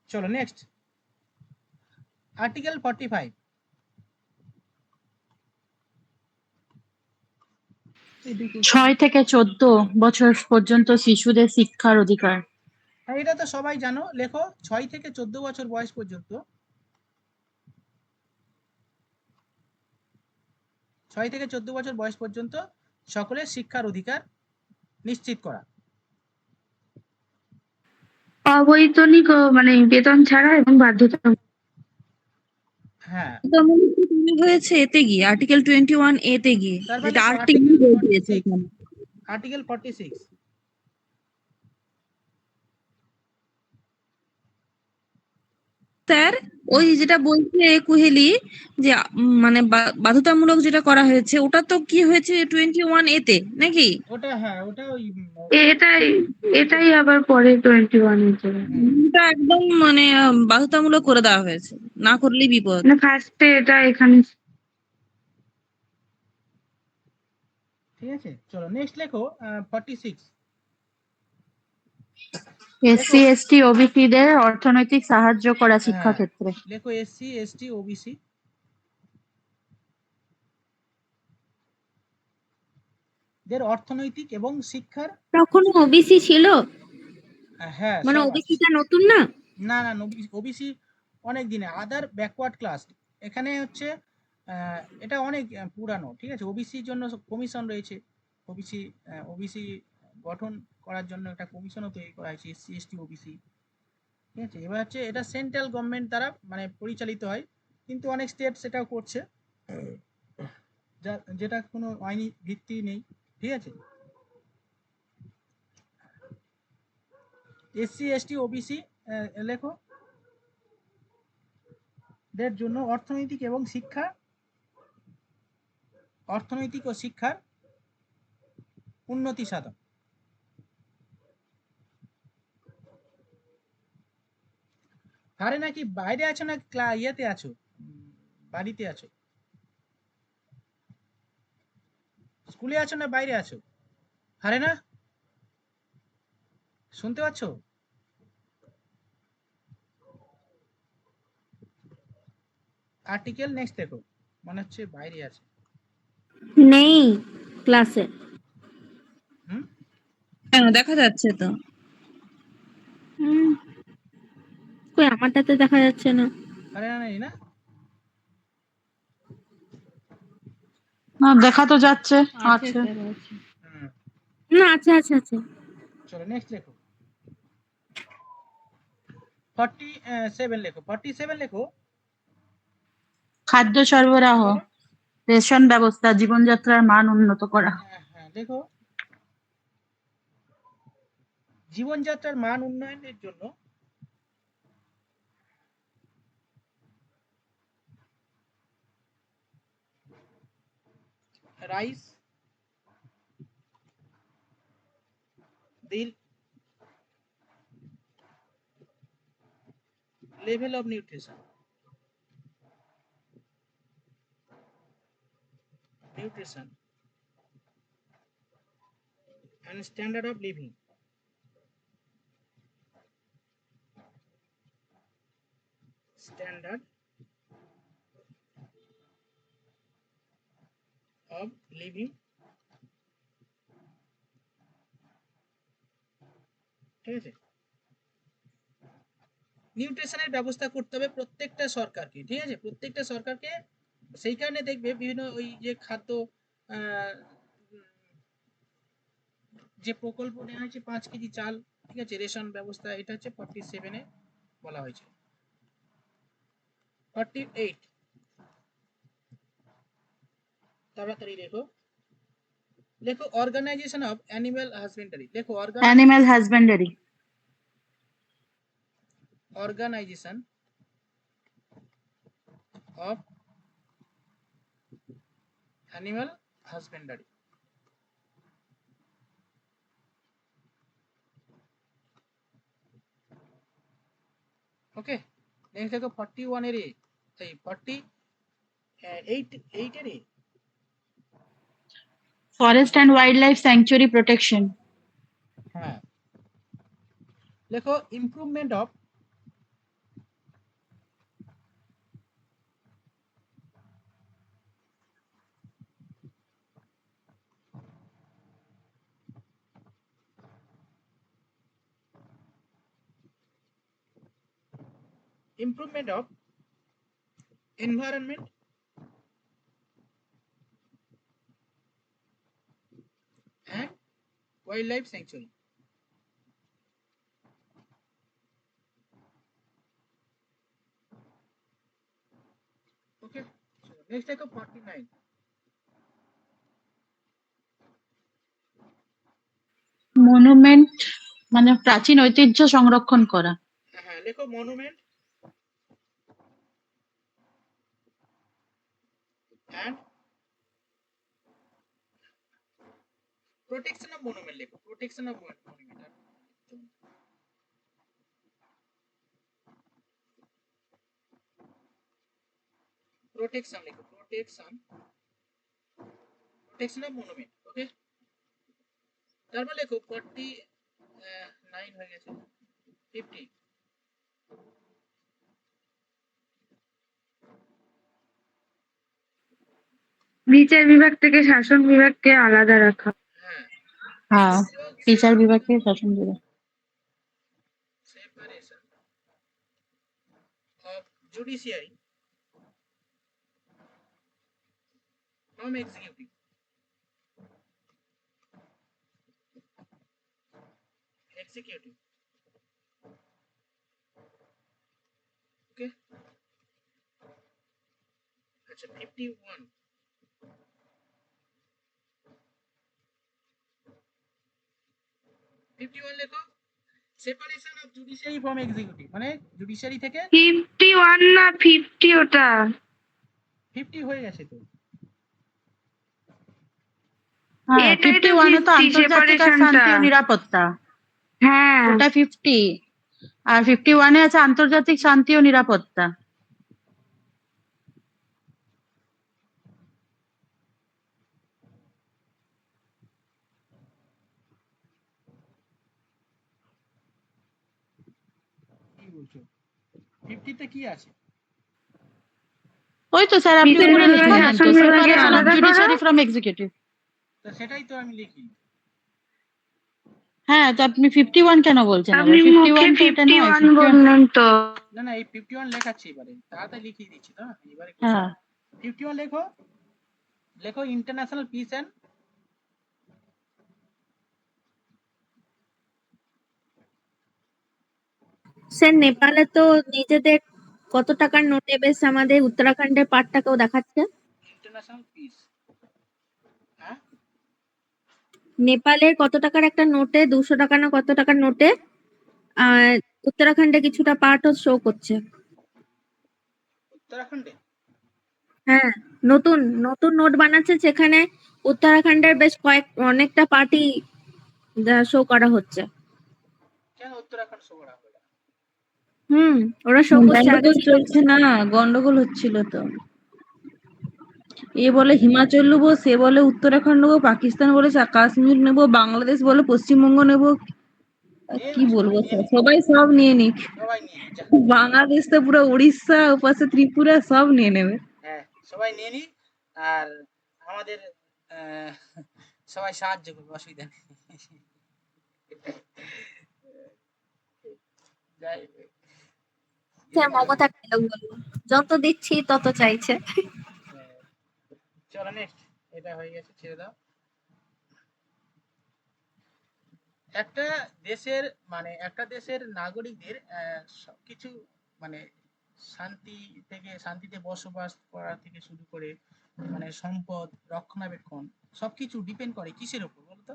চলো নেক্সট, আর্টিকেল 45। 6 থেকে 14 বছর পর্যন্ত শিশুদের শিক্ষার অধিকার। হ্যাঁ, এটা তো সবাই জানো, লেখো 6 থেকে 14 বছর বয়স পর্যন্ত, 6 থেকে 14 বছর বয়স পর্যন্ত সকলের শিক্ষার অধিকার নিশ্চিত করা। অবৈতনিক মানে বেতন ছাড়া এবং বাধ্যতামূলক। হ্যাঁ, হয়েছে এতে গিয়ে আর্টিকেল 21 এতে গিয়ে, তারপর যেটা লেখো আর্টিকেল আর্টিকেল বলে দিয়েছে 46। এখানে। আর্টিকেল 46। স্যার, ওই যেটা বলছে কুহেলি যে মানে বাধ্যতামূলক যেটা করা হয়েছে ওটা তো কি হয়েছে 21 এতে নাকি? ওটা হ্যাঁ, ওটা ওই এটাই এটাই আবার পরে 21 এর জন্য। এটা একদম মানে বাধ্যতামূলক করে দেওয়া হয়েছে, না করলেই বিপদ। মানে ফার্স্টে এটা এখানে। ঠিক আছে, চলো নেক্সট লেখো 46। এসসি এসটি ওবিসিদের অর্থনৈতিক সাহায্য করা শিক্ষা হ্যাঁ, ক্ষেত্রে। লেখো এসসি এসটি ওবিসি দের অর্থনৈতিক এবং শিক্ষার। তখন ওবিসি ছিল, হ্যাঁ মানে সব আছে। ওবিসিটা নতুন না? না না, ওবিসি অনেক দিনে, আদার ব্যাকওয়ার্ড ক্লাস। এখানে হচ্ছে এটা অনেক পুরানো। ঠিক আছে, ওবিসির জন্য কমিশন রয়েছে। ওবিসি ওবিসি গঠন করার জন্য একটা কমিশনও তৈরি করা হয়েছে, এসসি এসটি ওবিসি। ঠিক আছে, এবার হচ্ছে এটা সেন্ট্রাল গভর্নমেন্ট দ্বারা মানে পরিচালিত হয়, কিন্তু অনেক স্টেট সেটাও করছে, যেটা কোনো আইনি ভিত্তি নেই। ঠিক আছে, এসসি এসটি ওবিসি লেখো দের জন্য অর্থনৈতিক ও শিক্ষার উন্নতি সাধন। আরে নাকি বাইরে আছো না ইয়েতে আছো, বাড়িতে আছো, স্কুলে আছো না বাইরে আছো? আরে না, শুনতে পাচ্ছ? আর্টিকেল নেক্সট দেখো, মনে হচ্ছে বাইরে আছে। নেই ক্লাসে। হুম, হ্যাঁ, দেখা যাচ্ছে তো। কই আমারটাতে দেখা যাচ্ছে না। আরে না নেই না। না, দেখা তো যাচ্ছে আছে আছে। স্যার, আছে। হুম, না, আছে আছে আছে। চলো নেক্সট লেখো 47 লেখো, 47 লেখো। খাদ্য সরবরাহ, কি বলো? রেশন ব্যবস্থা, জীবনযাত্রার মান উন্নত করা। হ্যাঁ হ্যাঁ, দেখো জীবনযাত্রার মান উন্নয়নের জন্য rice the level of nutrition and standard of living standard of living। ঠিক আছে, নিউট্রিশনের ব্যবস্থা করতে হবে প্রত্যেকটা সরকারকে। ঠিক আছে, প্রত্যেকটা সরকারকে। সেই কারণে দেখবে বিভিন্ন ওই যে খাদ্য আহ, যে প্রকল্প নেওয়া হয়েছে 5 কেজি চাল, ঠিক আছে, রেশন ব্যবস্থা, এটা হচ্ছে 47-এ বলা হয়েছে। 48 তাড়াতাড়ি লেখো, লেখো অর্গানাইজেশন অফ অ্যানিমাল হাজবেন্ডারি। লেখো animal husbandry. Organisation of animal husbandry. Okay, next দেখো 41 এর এই 40 এইটারই forest and wild life sanctuary protection. হ্যাঁ, লেখো improvement of environment and wildlife sanctuary. Okay, so next take up 49. Monument মানে প্রাচীন ঐতিহ্য সংরক্ষণ করা। হ্যাঁ, লেখো monument and protection of monument, লেখো protection of monument. Protection লেখো protection of monument. Okay, তারপর লেখো 49 হয়ে গেছে 50. বিচার বিভাগ থেকে শাসন বিভাগকে আলাদা রাখা। হ্যাঁ, হ্যাঁ, বিচার বিভাগকে শাসন বিভাগ। separation of judiciary from executive. Okay, আচ্ছা 51 লেখো separation of judiciary from executive, মানে জুডিশিয়ারি থেকে 51 না 50 ওটা? 50 হয়ে গেছে তো। হ্যাঁ, এটাই তো 51 তো 50 আন্তর্জাতিক আর সেপারেশনটা। শান্তি ও নিরাপত্তা, হ্যাঁ, ওটা 50। আর 51 এ আছে আন্তর্জাতিক শান্তি ও নিরাপত্তা। কি বলছো 50 তে কি আছে? ওই তো স্যার আপনি বিচার উপরে বিভাগ, লিখে দেন শাসন তো, বিভাগকে সেপারেশন অফ আলাদা জুডিশিয়ারি করা। From executive. তো সেটাই তো আমি লিখি। হ্যাঁ, তো আপনি 51 কেন বলছেন? আপনি আবার মুখে 51 তো এটা নয়। 51 51 বললেন তো। না না, এই 51 লেখাচ্ছি, এবারে তাড়াতাড়ি লিখিয়ে দিচ্ছি তো এবারে। হ্যাঁ, 51 লেখো ইন্টারন্যাশনাল পিস এন্ড স্যার নেপালে তো নিজেদের কত টাকার নোটে বেশ আমাদের উত্তরাখণ্ডের পাটটাকেও দেখাচ্ছে। International piece. হ্যাঁ, নেপালের কত টাকার একটা নোটে 200 টাকা না কত টাকার নোটে আহ উত্তরাখণ্ডে কিছুটা পার্টও শো করছে। উত্তরাখণ্ডে হ্যাঁ, নতুন নতুন নোট বানাচ্ছে, সেখানে উত্তরাখণ্ডের বেশ অনেকটা পার্টি শো করা হচ্ছে। কেন উত্তরাখণ্ড শো করা হবে না? ওরা শো করছে, আগে গন্ডগোল ছিল চলছে না, গন্ডগোল হচ্ছিল তো। এ বলে হিমাচল নেবো, সে বলে উত্তরাখণ্ড নেবো, পাকিস্তান বলে কাশ্মীর নেবো, বাংলাদেশ বলে পশ্চিমবঙ্গ নেবো। নিয়ে কি না, বলবো সবাই নিয়ে স্যার, নিক, সবাই সব নিয়ে নিক। সবাই নিয়ে নিক, যা। বাংলাদেশ তো পুরো উড়িষ্যা, ওপাশে ত্রিপুরা, সব নিয়ে নেবে। হ্যাঁ, সবাই নিয়ে নিক, আর আমাদের সবাই সাহায্য করবে, অসুবিধা নেই। যাই হোক, স্যার মমতা ডায়লগ বলবো, যত দিচ্ছি তত চাইছে। হ্যাঁ, চলো নেক্সট, এটা হয়ে গেছে, ছেড়ে দাও। একটা দেশের একটা দেশের নাগরিকদের সবকিছু মানে শান্তিতে বসবাস করা থেকে শুরু করে সম্পদ রক্ষণাবেক্ষণ সবকিছু ডিপেন্ড করে কিসের উপর বলতো?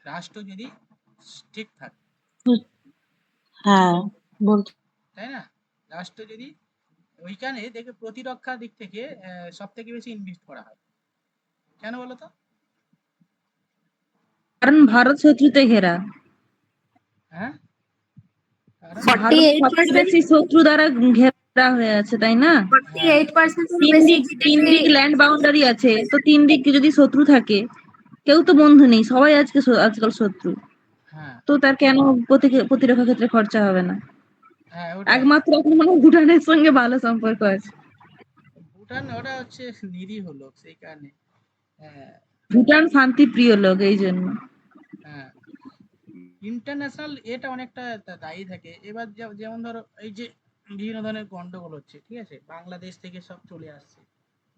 রাষ্ট্র যদি ঠিক থাকে, হ্যাঁ বলতে তাই না? রাষ্ট্র যদি, ওইখানে দেখে প্রতিরক্ষার দিক থেকে সব থেকে বেশি ইনভেস্ট করা হয়। কেন বলতো? কারণ ভারত শত্রুতে ঘেরা। হ্যাঁ, ভারত 48% সবচেয়ে বেশি শত্রু দ্বারা ঘেরা হয়ে আছে, তাই না? 48% তিন বেশি দিক জিডিপি। ল্যান্ড বাউন্ডারি আছে, তো তিন দিকে যদি শত্রু থাকে, কেউ তো বন্ধু নেই, সবাই আজকাল শত্রু। হ্যাঁ তো তার কেন প্রতিরক্ষা ক্ষেত্রে খরচা হবে না? হ্যাঁ ওটাই। একমাত্র এখন মানে ভুটানের সঙ্গে ভালো সম্পর্ক আছে। ভুটান ওটা হচ্ছে নিরীহ লোক, সেই কারণে। হ্যাঁ ভুটান শান্তি প্রিয় লোক, এই জন্য। হ্যাঁ, ইন্টারন্যাশনাল এটা অনেকটা দায়ী থাকে। এবার যেমন ধরো এই যে বিভিন্ন ধরনের গন্ডগোল হচ্ছে, ঠিক আছে, বাংলাদেশ থেকে সব চলে আসছে,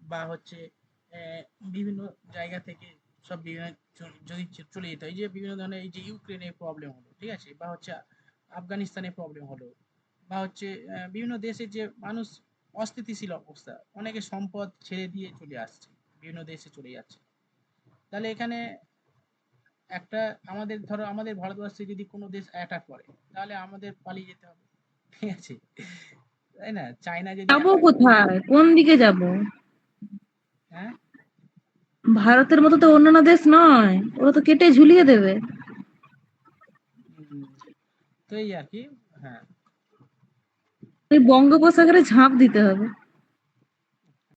বা হচ্ছে বিভিন্ন জায়গা থেকে সব বিভিন্ন যদি চলে যেত, এই যে বিভিন্ন ধরনের এই যে ইউক্রেনের প্রবলেম হলো, ঠিক আছে, বা হচ্ছে আফগানিস্তানের প্রবলেম হলো, বা হচ্ছে বিভিন্ন দেশে যে মানুষ অস্থিতিশীল অবস্থা, অনেকে সম্পদ ছেড়ে দিয়ে চলে আসছে, বিভিন্ন দেশে চলে যাচ্ছে। তাহলে এখানে একটা আমাদের ধরো আমাদের ভারতবর্ষে যদি কোনো দেশ অ্যাটাক করে, তাহলে আমাদের পালিয়ে যেতে হবে, ঠিক আছে, তাই না? চায়না যদি যাবো কোথায়, কোন দিকে যাব? হ্যাঁ ভারতের মতো তো অন্যান্য দেশ নয়, ওরা তো কেটে ঝুলিয়ে দেবে। তো এই আর কি। হ্যাঁ ওই বঙ্গোপসাগরে ঝাঁপ দিতে হবে।